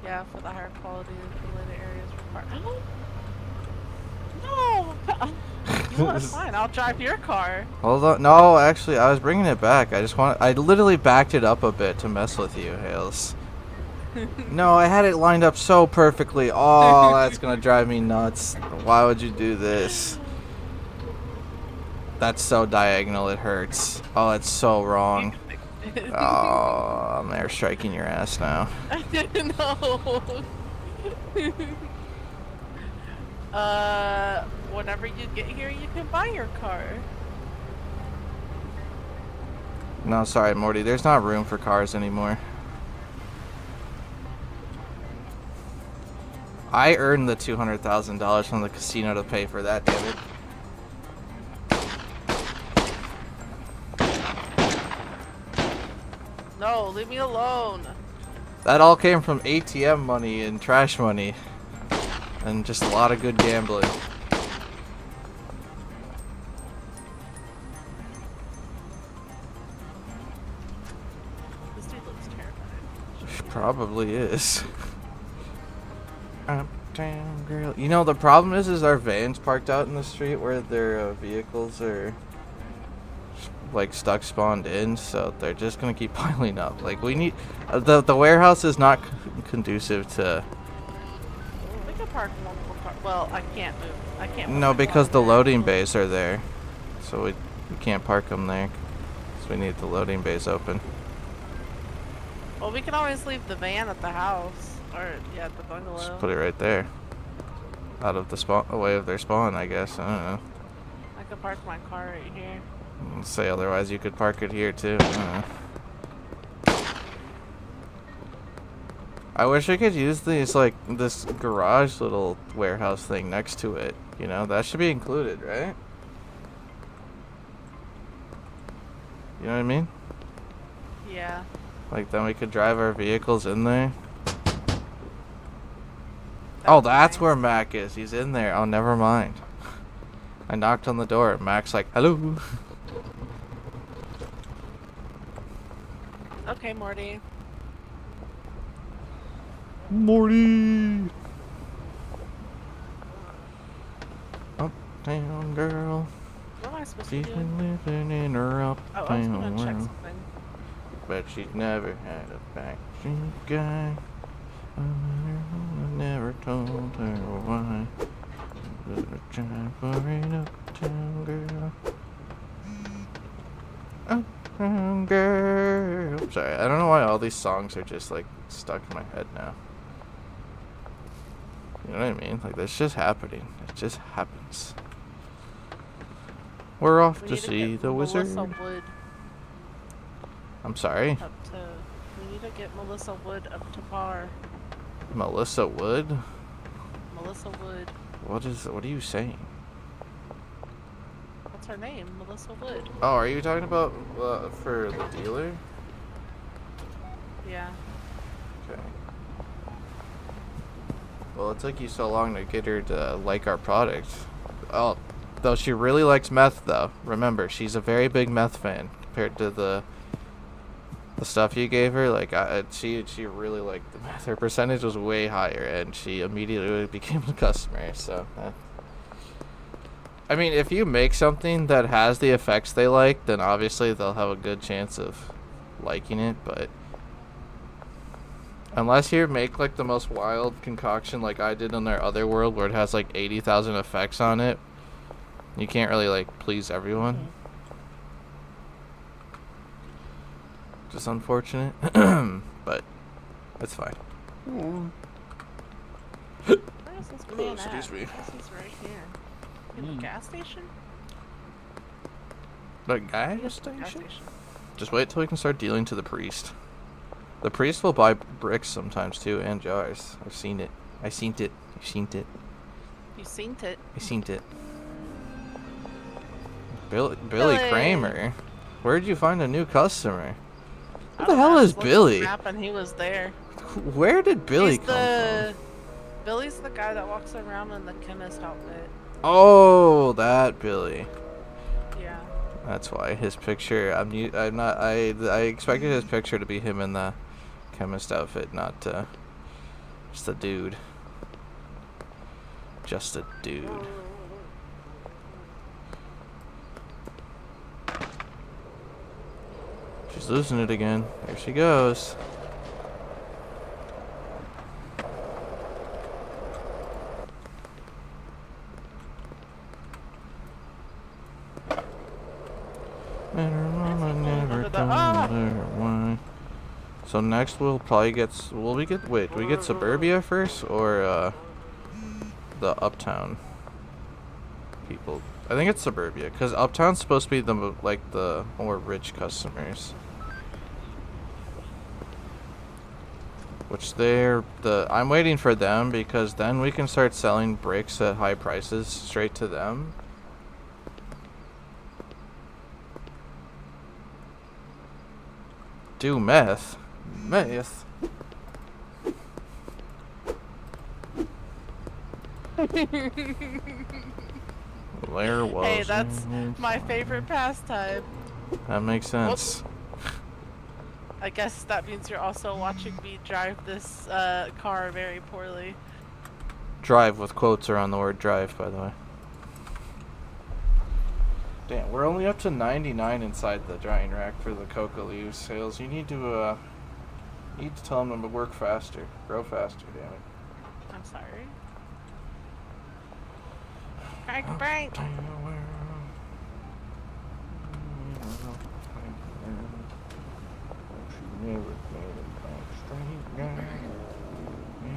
Yeah, for the higher quality the later areas required. No! You know, it's fine. I'll drive your car. Hold on. No, actually, I was bringing it back. I literally backed it up a bit to mess with you, Hales. No, I had it lined up so perfectly. Oh, that's gonna drive me nuts. Why would you do this? That's so diagonal, it hurts. Oh, it's so wrong. Oh, I'm airstriking your ass now. No. Whenever you get here, you can buy your car. No, sorry, Morty. There's not room for cars anymore. I earned the $200,000 from the casino to pay for that, damn it. No, leave me alone. That all came from ATM money and trash money. And just a lot of good gambling. This dude looks terrifying. Probably is. Uptown Grill. You know, the problem is our vans parked out in the street where their vehicles are like stuck spawned in, so they're just gonna keep piling up. Like we need the warehouse is not conducive to. We can park multiple cars. Well, I can't move. I can't. Move No, my because car the there. loading bays are there, so we can't park them there. So we need the loading bays open. Well, we can always leave the van at the house, or yeah, at the bungalow. Just put it right there, out of the spawn, away of their spawn, I guess. I don't know. I could park my car right here. Say otherwise, you could park it here too. I wish I could use these, like, this garage little warehouse thing next to it. You know, that should be included, right? You know what I mean? Yeah. Like, then we could drive our vehicles in there. That Oh, would be that's nice. where Mac is. He's in there. Oh, never mind. I knocked on the door. Mac's like, hello. Okay, Morty. Morty. Uptown girl. What am I supposed to She's do? been living in her Oh, I was uptown gonna check world. something. But she's never had a backstreet guy. I never told her why. But I tried for an uptown girl. Uptown girl. Sorry, I don't know why all these songs are just like stuck in my head now. You know what I mean? Like, that's just happening. It just happens. We're off We to need see get the wizard. Melissa Wood I'm sorry, up to. We need to get Melissa Wood up to par. Melissa Wood? Melissa Wood. What are you saying? What's her name? Melissa Wood. Oh, are you talking about for the dealer? Yeah. Okay. Well, it took you so long to get her to like our product. Oh, though she really likes meth, though. Remember, she's a very big meth fan compared to the stuff you gave her. Like, she really liked the meth. Her percentage was way higher, and she immediately became a customer. So, I mean, if you make something that has the effects they like, then obviously they'll have a good chance of liking it, but unless you make like the most wild concoction like I did in our other world where it has like 80,000 effects on it, you can't really like please everyone. Just unfortunate. But it's fine. Where is this Oh, man excuse at? me. This is right here. In the gas station? The gas Gas station? station. Just wait till we can start dealing to the priest. The priest will buy bricks sometimes too, and jars. I've seen it. I seen it. I seen it. You seen it? I seen it. Billy Billy. Kramer. Where'd you find a new customer? I Who the don't hell know, I is just looked at the Billy? map and he was there. Where did Billy He's come the... from? Billy's the guy that walks around in the chemist outfit. Oh, that Billy. Yeah. That's why his picture. I expected his picture to be him in the chemist outfit, not just a dude. Just a dude. She's losing it again. There she goes. And her mama never under the- told ah! her why. So next we'll probably get. Wait, do we get Suburbia first or the Uptown people? I think it's Suburbia because Uptown's supposed to be the the more rich customers. Which I'm waiting for them because then we can start selling bricks at high prices straight to them. Do meth. Meth. There was. Hey, that's my favorite pastime. That makes sense. I guess that means you're also watching me drive this car very poorly. Drive with quotes around the word drive, by the way. Damn, we're only up to 99 inside the drying rack for the coca leaves sales. You need to tell them to work faster, grow faster, damn it. I'm sorry. Crank, crank.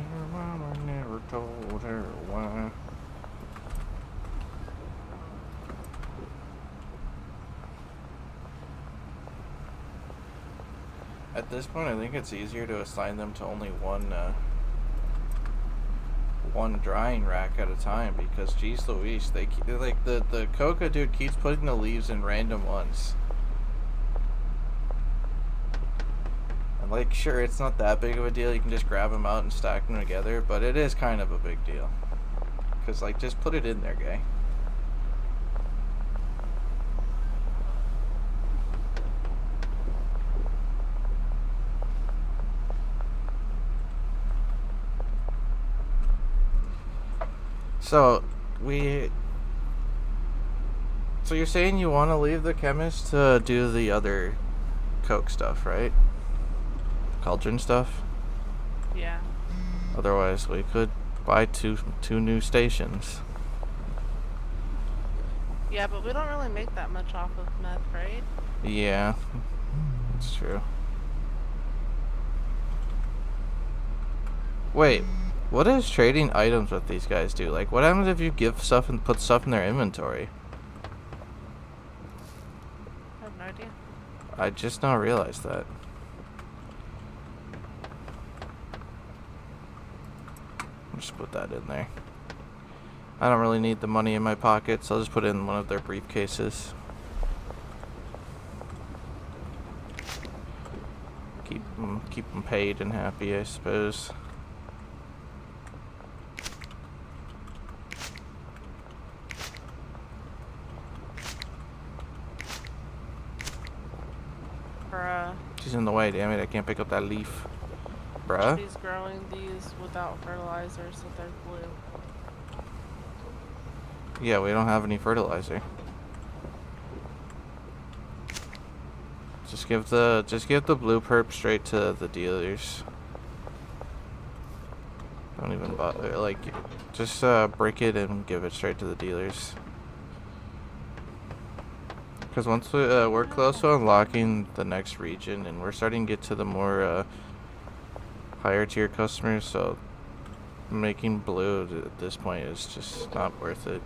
Her mama never told her why. At this point, I think it's easier to assign them to only one drying rack at a time because, geez Louise, they're like the Coca dude keeps putting the leaves in random ones. And like, sure, it's not that big of a deal. You can just grab them out and stack them together, but it is kind of a big deal. Cause like, just put it in there, guy. So you're saying you want to leave the chemist to do the other Coke stuff, right? Cauldron stuff? Yeah. Otherwise, we could buy two new stations. Yeah, but we don't really make that much off of meth, right? Yeah, that's true. Wait, what does trading items with these guys do? Like, what happens if you give stuff and put stuff in their inventory? I have no idea. I just now realized that. I'll just put that in there. I don't really need the money in my pocket, so I'll just put it in one of their briefcases. Keep them paid and happy, I suppose. Bruh. She's in the way, damn it, I can't pick up that leaf. Bruh? She's growing these without fertilizer, so they're blue. Yeah, we don't have any fertilizer. Just give the blue perp straight to the dealers. Don't even bother, like, just break it and give it straight to the dealers. Because once we're close to unlocking the next region, and we're starting to get to the more higher tier customers, so making blue at this point is just not worth it.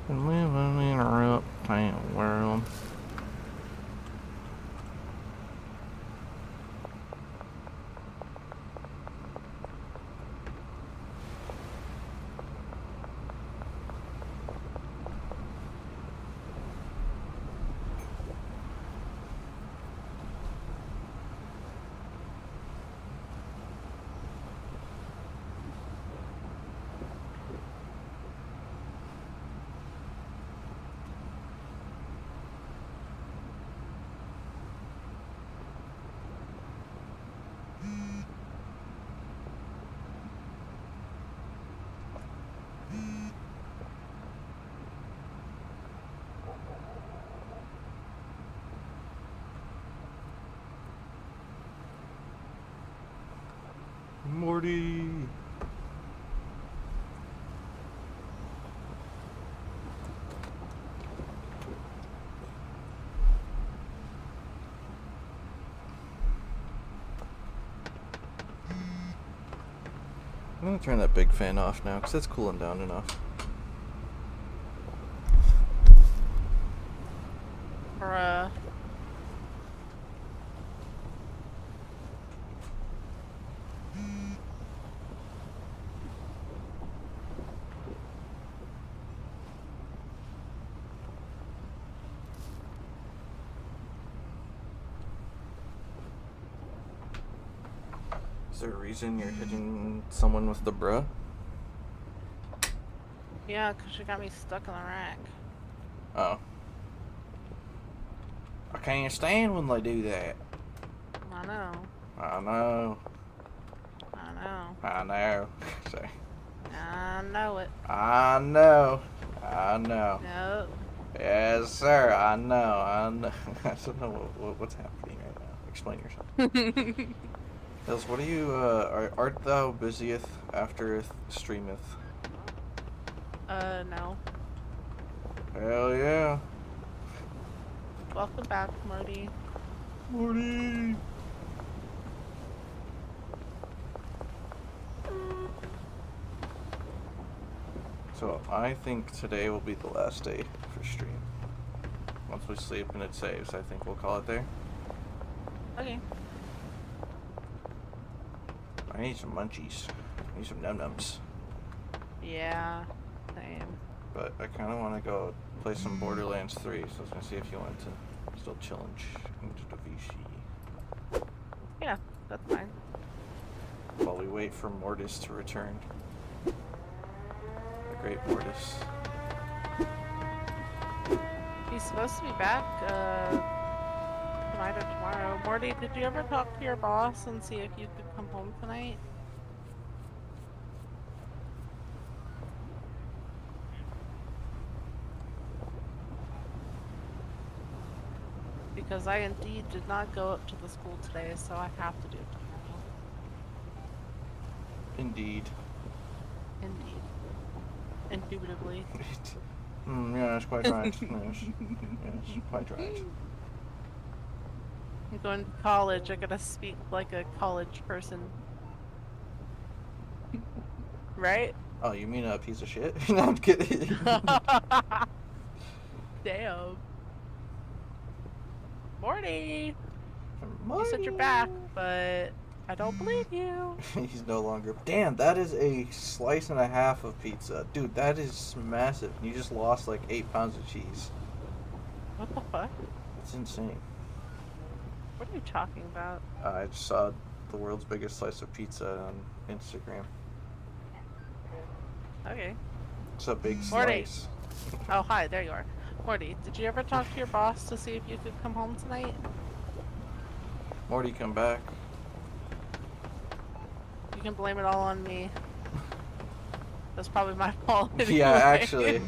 And living in a uptown world. Morty. I'm gonna turn that big fan off now because it's cooling down enough. Bruh. Is there a reason you're hitting someone with the bruh? Yeah, 'cause she got me stuck in the rack. Oh. I can't stand when they do that. I know. I know. I know. I know. Sorry. I know it. I know. I know. No. Yes, sir. I know. I know. I don't know what's happening right now. Explain yourself. Hills, what are you, art thou busieth aftereth streameth? No. Hell yeah. Welcome back, Marty. Morty! So, I think today will be the last day for stream. once we sleep and it saves, I think we'll call it there. Okay. I need some munchies. I need some num-nums. Yeah. Same. But I kind of want to go play some Borderlands 3, so I was going to see if you wanted to still challenge into the VC. Yeah, that's fine. While we wait for Mortis to return. The great Mortis. He's supposed to be back, tonight or tomorrow. Morty, did you ever talk to your boss and see if you could come home tonight? Because I indeed did not go up to the school today, so I have to do it tomorrow. Indeed. Indeed. Indubitably. Yes, quite right. Yes, quite right. I'm going to college. I gotta speak like a college person. Right? Oh, you mean a piece of shit? No, I'm kidding. Damn. Morty! Morty. You said you're back, but I don't believe you. He's no longer. Damn, that is a slice and a half of pizza. Dude, that is massive. You just lost like 8 pounds of cheese. What the fuck? That's insane. What are you talking about? I just saw the world's biggest slice of pizza on Instagram. Okay. It's a big Morty. slice. Oh, hi, there you are. Morty, did you ever talk to your boss to see if you could come home tonight? Morty, come back. You can blame it all on me. That's probably my fault. Anyway. Yeah, actually.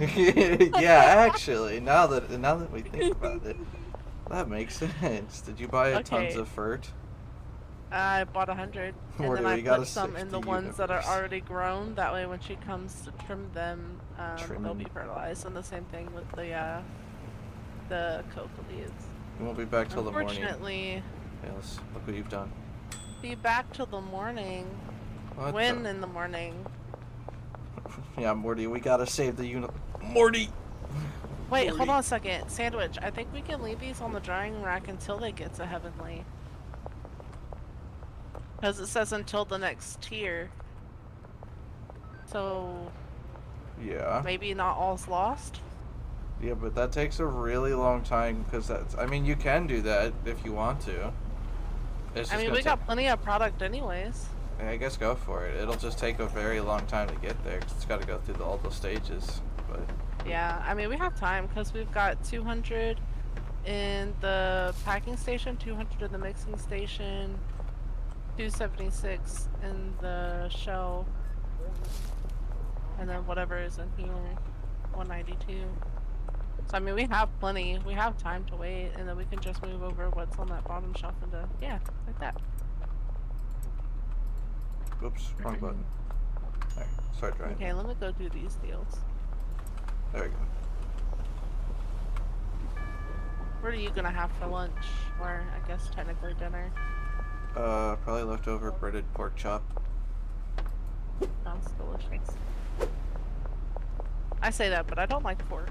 Yeah, actually. Now that we think about it, that makes sense. Did you buy tons Okay. of furt? I bought 100, and Morty, then I we got put a some in the 60 ones that are universe. already grown. That way, when she comes to trim them, Trim they'll them. be fertilized. And the same thing with the coca leaves. We won't be back till the morning. Unfortunately, Yes, look what you've done. be back till the morning. What When the- in the morning? Yeah, Morty, we gotta save the unit. Morty! Wait, Morty. hold on a second. Sandwich, I think we can leave these on the drying rack until they get to Heavenly. Because it says until the next tier. So, Yeah. maybe not all's lost? Yeah, but that takes a really long time because that's. I mean, you can do that if you want to. It's just I mean, gonna we got plenty of product anyways. I guess go for it. It'll just take a very long time to get there 'cause it's got to go through all the stages. But Yeah, I mean, we have time because we've got 200 in the packing station, 200 in the mixing station, 276 in the shell, and then whatever is in here, 192. So, I mean, we have plenty. We have time to wait, and then we can just move over what's on that bottom shelf into, yeah, like that. oops, wrong button. Alright, start drying. Okay, let me go do these deals. There we go. What are you gonna have for lunch? Or, I guess, technically dinner? Probably leftover breaded pork chop. Sounds delicious. I say that, but I don't like pork.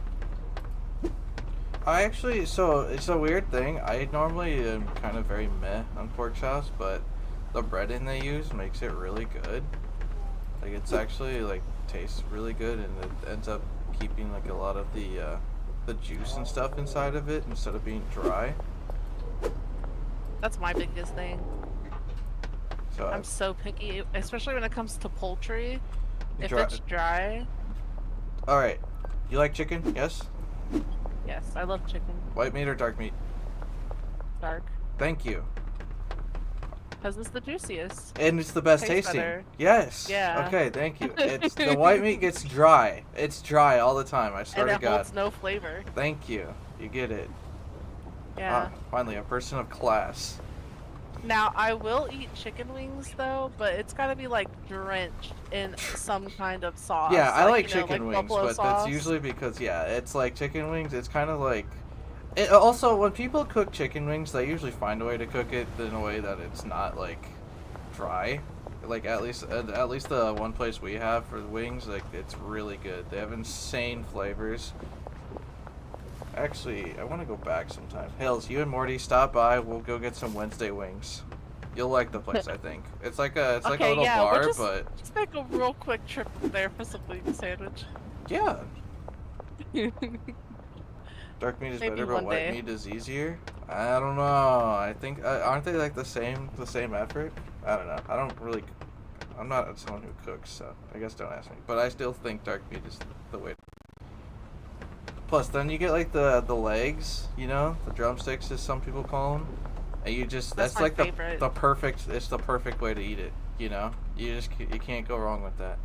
I actually, so it's a weird thing. I normally am kind of very meh on pork chops, but the breading they use makes it really good. Like it's actually like tastes really good, and it ends up keeping like a lot of the juice and stuff inside of it instead of being dry. That's my biggest thing. So I'm so picky, especially when it comes to poultry. If Dry- it's dry, all right, you like chicken? Yes. yes, I love chicken. White meat or dark meat? Dark. Thank you. Because it's the juiciest. And it's the best Tastes tasting. better. Yes. Yeah. Okay, thank you. It's the white meat gets dry. It's dry all the time. I swear And to it God. holds no flavor. Thank you. You get it. Yeah. Ah, finally, a person of class. Now, I will eat chicken wings, though, but it's gotta be, like, drenched in some kind of sauce. Yeah, I like you know, chicken like wings, buffalo but sauce. that's usually because, yeah, it's like chicken wings. It's kind of like. It, also, when people cook chicken wings, they usually find a way to cook it in a way that it's not, like, dry. Like, at least the one place we have for the wings, like, it's really good. They have insane flavors. Actually, I want to go back sometime. Hills, you and Morty stop by. We'll go get some Wednesday wings. You'll like the place, I think. It's like a Okay, little yeah, bar, we'll just make a real quick trip there for some wing sandwich. yeah. Dark meat is Maybe better, but one white day. meat is easier. I don't know. I think aren't they like the same effort? I don't know. I'm not someone who cooks, so I guess don't ask me. But I still think dark meat is the way. Plus, then you get like the legs, you know, the drumsticks, as some people call them, and you just That's my like favorite. the perfect. It's the perfect way to eat it. You know, you can't go wrong with that.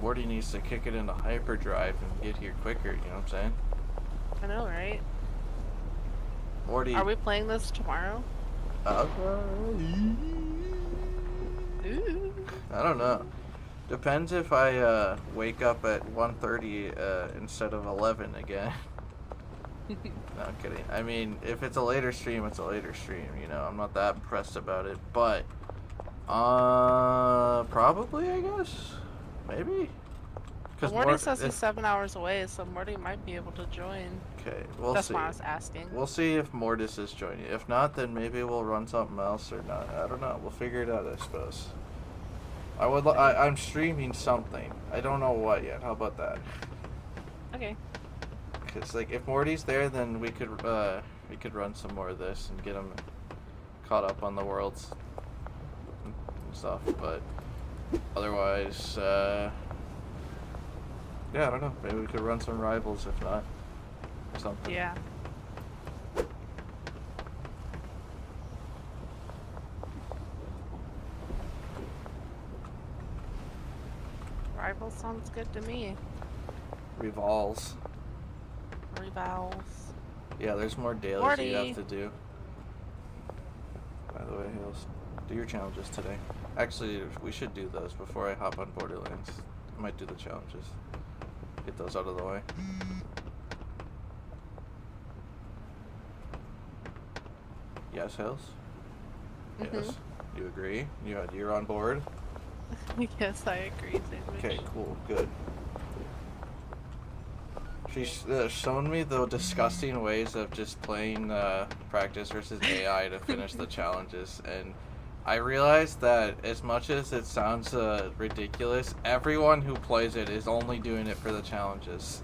Morty needs to kick it into hyperdrive and get here quicker, you know what I'm saying? I know, right? Morty... Are we playing this tomorrow? Ooh. I don't know. Depends if I wake up at 1:30 instead of 11 again. No, I'm kidding. I mean, if it's a later stream, it's a later stream, you know? I'm not that impressed about it, but... probably, I guess? Maybe? Well, Morty says he's 7 hours away, so Morty might be able to join. Okay, we'll see. That's why I was asking. We'll see if Mortis is joining. If not, then maybe we'll run something else or not. I don't know. We'll figure it out, I suppose. I'm streaming something. I don't know what yet. How about that? Okay. Because like if Morty's there, then we could run some more of this and get him caught up on the worlds and stuff. But otherwise, yeah, I don't know. Maybe we could run some rivals if not. Or something. Yeah. Rival sounds good to me. Rivals. Rivals. Yeah, there's more dailies Morty. you have to do. By the way, Hills, do your challenges today. Actually, we should do those before I hop on Borderlands. I might do the challenges. Get those out of the way. Yes, Hills? Yes. You agree? You're on board? Yes, I agree, Sandwich. Okay, cool, good. She's shown me the disgusting ways of just playing practice versus AI to finish the challenges, and I realized that as much as it sounds ridiculous, everyone who plays it is only doing it for the challenges.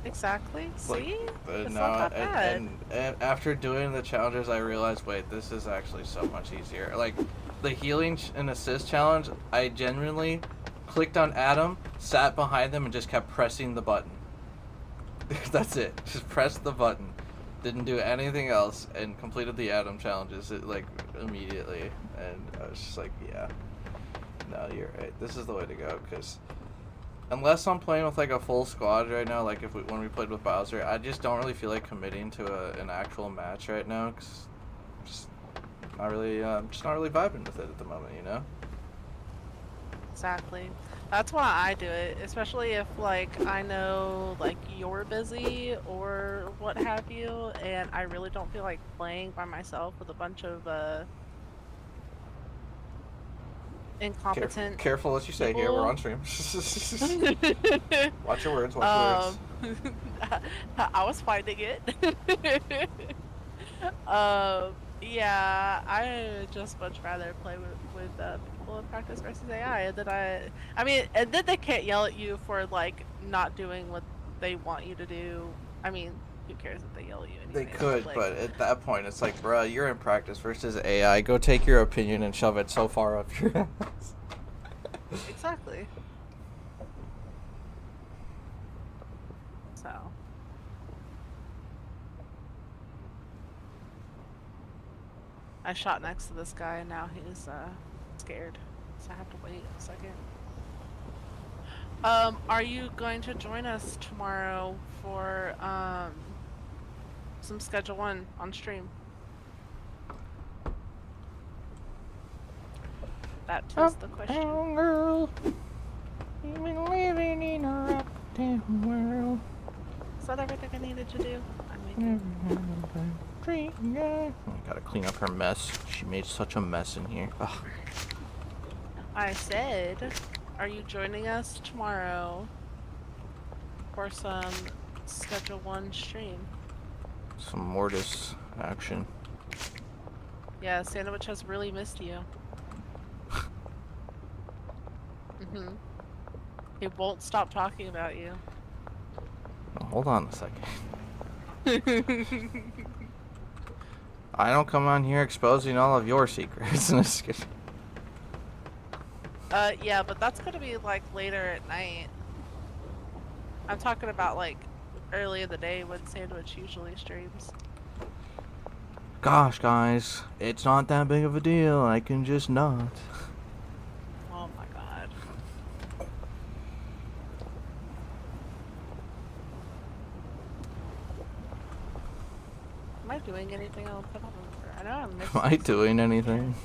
Exactly. See? It's Now, not that bad. and after doing the challenges, I realized, wait, this is actually so much easier. Like, the healing and assist challenge, I genuinely clicked on Adam, sat behind them, and just kept pressing the button. That's it. Just pressed the button. Didn't do anything else, and completed the Adam challenges, like, immediately. And I was just like, yeah. No, you're right. This is the way to go, because... unless I'm playing with like a full squad right now, like when we played with Bowser, I just don't really feel like committing to an actual match right now, cause just not really vibing with it at the moment, you know. Exactly. That's why I do it, especially if like I know like you're busy or what have you, and I really don't feel like playing by myself with a bunch of incompetent. Careful what you say here. We're on stream. Watch your words. Watch your words. I was finding it. Yeah, I just much rather play with people in practice versus AI, and then I mean, and then they can't yell at you for like not doing what they want you to do. I mean, who cares if they yell at you anyway? They could, like, but at that point, it's like, bruh, you're in practice versus AI. Go take your opinion and shove it so far up your ass. exactly. So. I shot next to this guy and now he's scared, so I have to wait a second. Are you going to join us tomorrow for some Schedule 1 on stream? That is the question. Girl, you've been living in a uptown world. Is that everything I needed to do? I'm making... Gotta clean up her mess. She made such a mess in here. Ugh. I said, are you joining us tomorrow for some Schedule 1 stream? Some Mortis action. Yeah, Sandwich has really missed you. He won't stop talking about you. Oh, hold on a second. I don't come on here exposing all of your secrets. Just kidding. Yeah, but that's gonna be like later at night. I'm talking about like early in the day when Sandwich usually streams. Gosh, guys, it's not that big of a deal. I can just not. Oh my god. Am I doing anything else? I don't remember. I know I'm missing. Am I doing anything?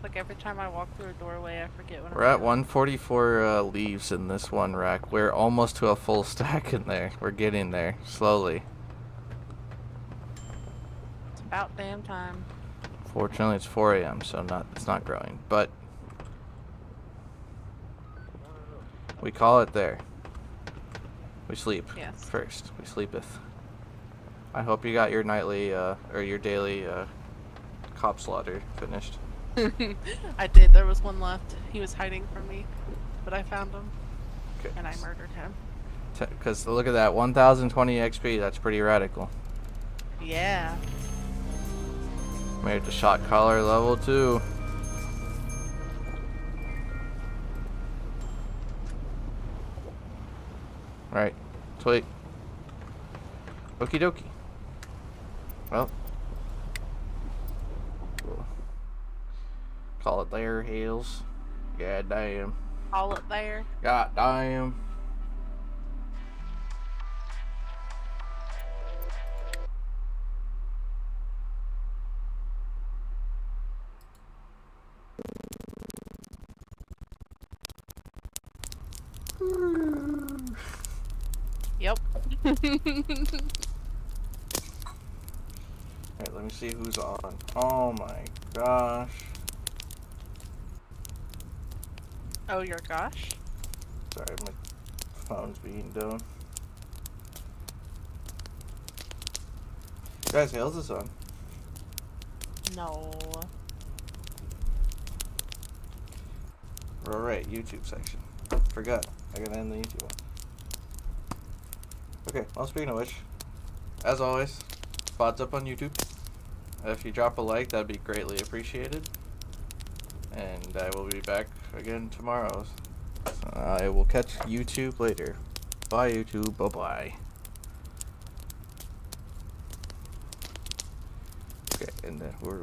Like every time I walk through a doorway, I forget what We're I'm at doing. 144 leaves in this one rack. We're almost to a full stack in there. We're getting there slowly. It's about damn time. Fortunately, it's 4 a.m., so it's not growing. But we call it there. We sleep. Yes. First. We sleepeth. I hope you got your nightly or your daily cop slaughter finished. I did. There was one left. He was hiding from me, but I found him Okay. and I murdered him. Because look at that, 1020 XP. That's pretty radical. Yeah. Made it to shot caller level 2. Right. Sweet. Okie dokie. Well. Call it there, Hills. God damn. All it there. God damn. Yep. Alright, let me see who's on. Oh my gosh. Oh, your gosh. Sorry, my phone's being done. Guys, Hills is on. No. Alright, YouTube section. Forgot. I gotta end the YouTube one. Okay, well, speaking of which, as always, spots up on YouTube. If you drop a like, that'd be greatly appreciated. And I will be back again tomorrow. So I will catch YouTube later. Bye, YouTube. Bye-bye. Okay, and then who are we?